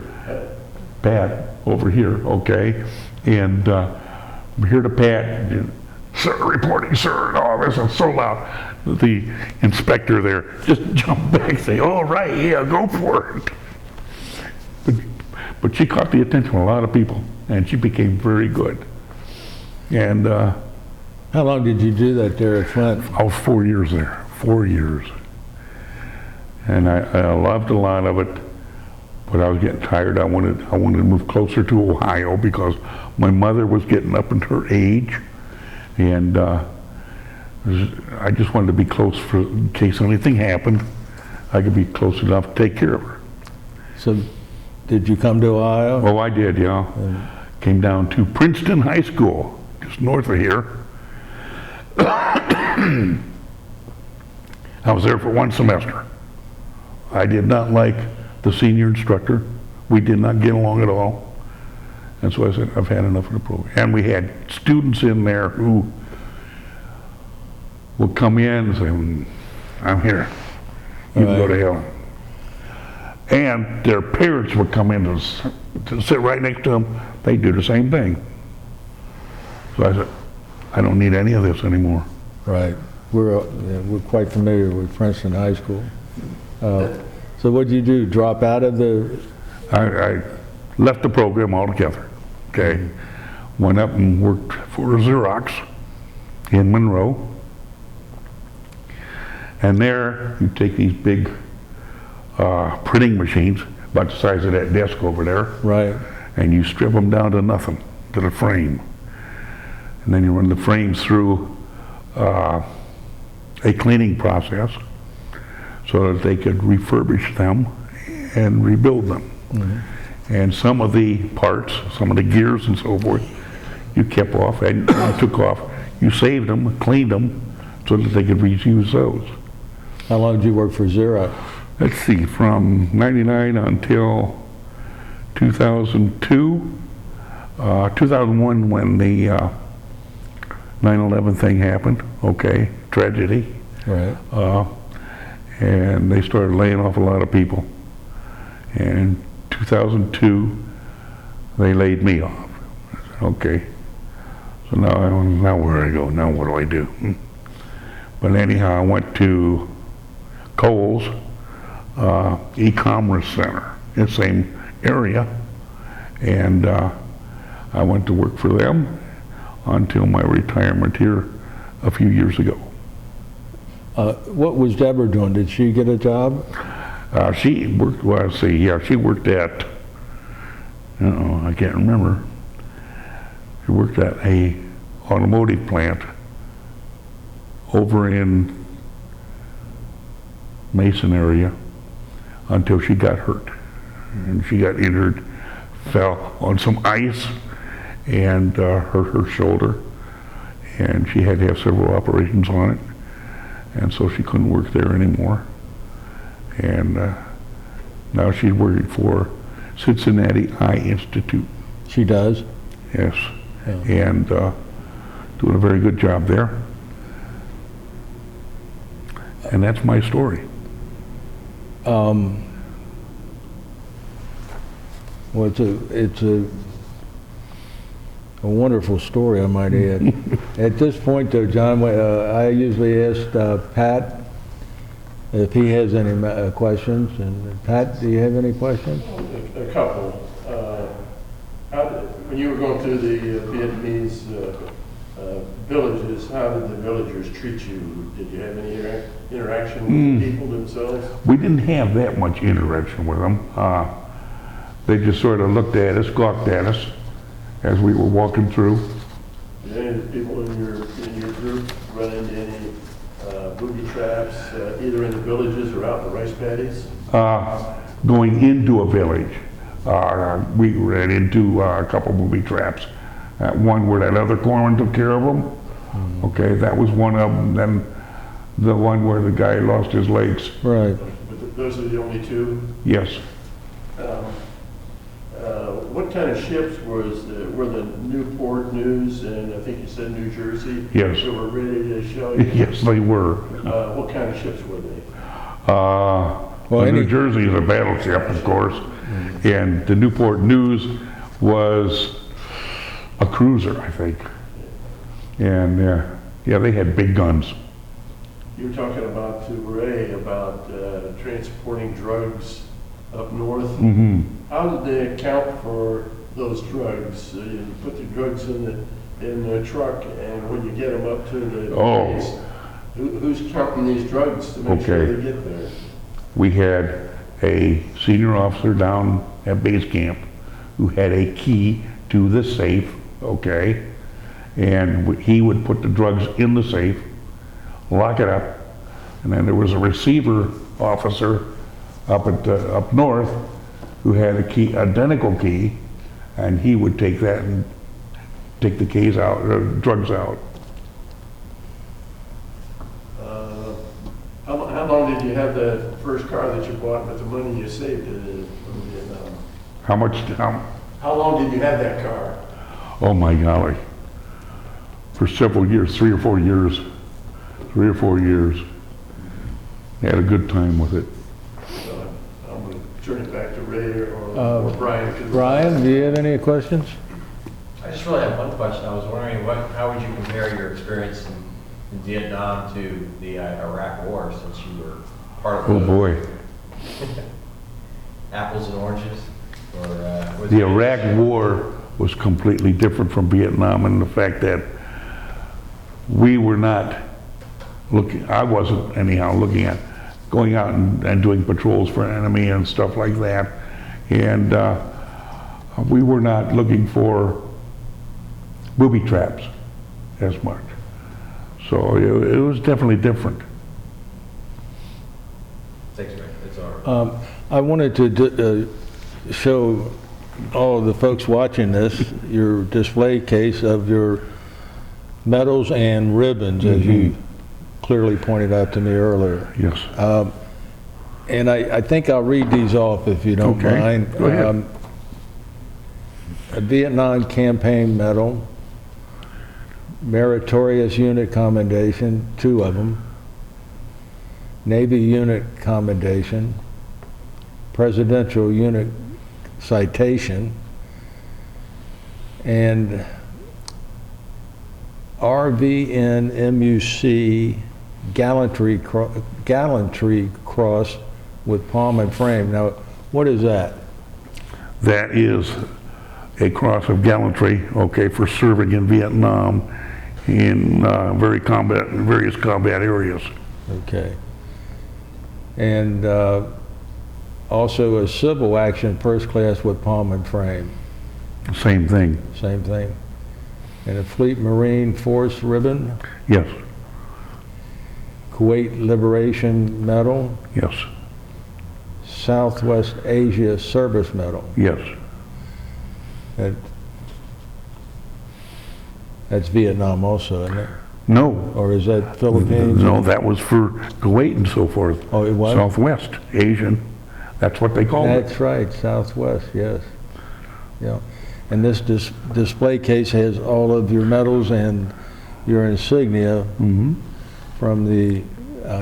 Pat over here, okay, and here to Pat, "Sir, reporting, sir," and all this, and so loud. The inspector there just jumped back and say, "All right, yeah, go for it." But she caught the attention of a lot of people, and she became very good. And How long did you do that there at Flint? I was 4 years there, 4 years. And I loved a lot of it, but I was getting tired. I wanted to move closer to Ohio because my mother was getting up in her age, and I just wanted to be close in case anything happened. I could be close enough to take care of her. So, did you come to Ohio? Oh, I did, yeah. Came down to Princeton High School, just north of here. I was there for 1 semester. I did not like the senior instructor. We did not get along at all. And so I said, I've had enough of the program. And we had students in there who would come in and say, "I'm here. You can go to hell." And their parents would come in to sit right next to them. They do the same thing. So I said, I don't need any of this anymore. Right. We're quite familiar with Princeton High School. So what did you do? Drop out of the? I left the program altogether. Okay. Went up and worked for Xerox in Monroe. And there, you take these big printing machines, about the size of that desk over there, Right. and you strip them down to nothing, to the frame. And then you run the frames through a cleaning process so that they could refurbish them and rebuild them. Mm-hmm. And some of the parts, some of the gears and so forth, you kept off and you took off. You saved them, cleaned them, so that they could reuse those. How long did you work for Xerox? Let's see, from 99 until 2002, 2001 when the 9/11 thing happened, okay, tragedy. Right. And they started laying off a lot of people. And 2002, they laid me off. I said, okay. So now where do I go? Now what do I do? But anyhow, I went to Kohl's e-commerce center in the same area, and I went to work for them until my retirement here a few years ago. What was Deborah doing? Did she get a job? She worked, well, let's see, yeah, she worked at, I can't remember. She worked at a automotive plant over in Mason area until she got hurt. And she got injured, fell on some ice, and hurt her shoulder. And she had to have several operations on it. And so she couldn't work there anymore. And now she's working for Cincinnati Eye Institute. She does? Yes. Yeah. And doing a very good job there. And that's my story. Well, it's a wonderful story, I might add. At this point, though, John, I usually ask Pat if he has any questions. And Pat, do you have any questions? A couple. When you were going through the Vietnamese villages, how did the villagers treat you? Did you have any interaction with the people themselves? We didn't have that much interaction with them. They just sort of looked at us, gawked at us as we were walking through. Did any of the people in your group run into any booby traps, either in the villages or out in the rice paddies? Going into a village, we ran into a couple booby traps. One where that other corpsman took care of them. Okay, that was one of them. Then the one where the guy lost his legs. Right. But those are the only two? Yes. What kind of ships were the Newport News and I think you said New Jersey? Yes. That were ready to show you? Yes, they were. What kind of ships were they? Well, New Jersey is a battleship, of course, and the Newport News was a cruiser, I think. And yeah, they had big guns. You were talking about to Ray about transporting drugs up north. Mm-hmm. How did they account for those drugs? You put the drugs in the truck, and when you get them up to the base, who's counting these drugs to make sure they get there? We had a senior officer down at base camp who had a key to the safe, okay? And he would put the drugs in the safe, lock it up, and then there was a receiver officer up north who had a key, identical key, and he would take that and take the keys out, drugs out. How long did you have that first car that you bought with the money you saved from Vietnam? How long did you have that car? Oh my golly. For several years, 3 or 4 years. 3 or 4 years. Had a good time with it. So I'm going to turn it back to Ray or Brian. Brian, do you have any questions? I just really have one question. I was wondering, how would you compare your experience in Vietnam to the Iraq War, since you were part of Oh boy. apples and oranges? Or, The Iraq War was completely different from Vietnam in the fact that we were not looking, I wasn't anyhow looking at going out and doing patrols for an enemy and stuff like that. And we were not looking for booby traps as much. So it was definitely different. Thanks, Ray. It's all right. I wanted to show all of the folks watching this your display case of your medals and ribbons, as you clearly pointed out to me earlier. Yes. And I think I'll read these off if you don't mind. Go ahead. A Vietnam Campaign Medal, Meritorious Unit Commendation, 2 of them, Navy Unit Commendation, Presidential Unit Citation, and RVNMUC Gallantry Cross with Palm and Frame. Now, what is that? That is a cross of gallantry, okay, for serving in Vietnam in various combat areas. Okay. And also a civil action first class with Palm and Frame. Same thing. Same thing. And a Fleet Marine Force ribbon, Yes, Kuwait Liberation Medal, yes, Southwest Asia Service Medal. yes. That's Vietnam also, isn't it? No. Or is that Philippines? No, that was for Kuwait and so forth. Oh, it was? Southwest Asian. That's what they call it. That's right, Southwest, yes. Yeah. And this display case has all of your medals and your insignia from the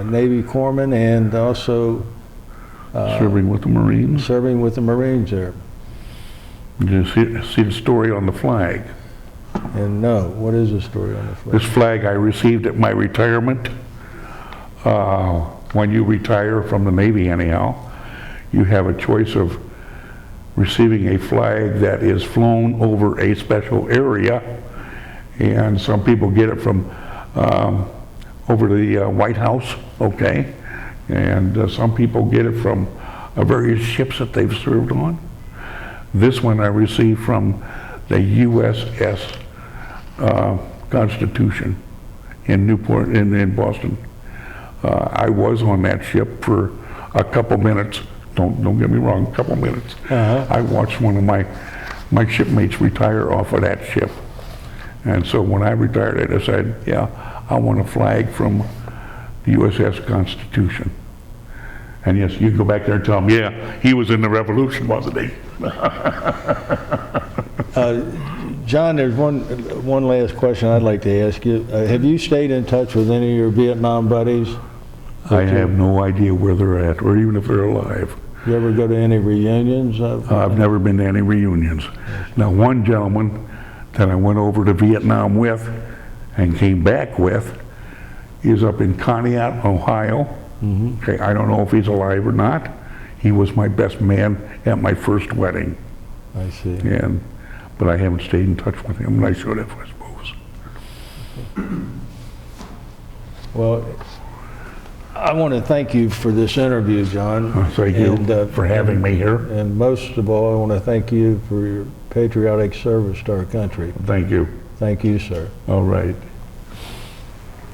Navy Corpsman and also Serving with the Marines. serving with the Marines there. You see the story on the flag. And no, what is the story on the flag? This flag I received at my retirement. When you retire from the Navy anyhow, you have a choice of receiving a flag that is flown over a special area, and some people get it from over the White House, okay, and some people get it from various ships that they've served on. This one I received from the USS Constitution in Newport, in Boston. I was on that ship for a couple minutes. Don't get me wrong, a couple minutes. I watched one of my shipmates retire off of that ship. And so when I retired, I decided, yeah, I want a flag from the USS Constitution. And yes, you go back there and tell them, yeah, he was in the Revolution, wasn't he? John, there's one last question I'd like to ask you. Have you stayed in touch with any of your Vietnam buddies? I have no idea where they're at, or even if they're alive. You ever go to any reunions? I've never been to any reunions. Now, one gentleman that I went over to Vietnam with and came back with is up in Conneaut, Ohio. Okay, I don't know if he's alive or not. He was my best man at my first wedding. I see. But I haven't stayed in touch with him, and I should have, I suppose. Well, I want to thank you for this interview, John. Thank you for having me here. And most of all, I want to thank you for your patriotic service to our country. Thank you. Thank you, sir. All right.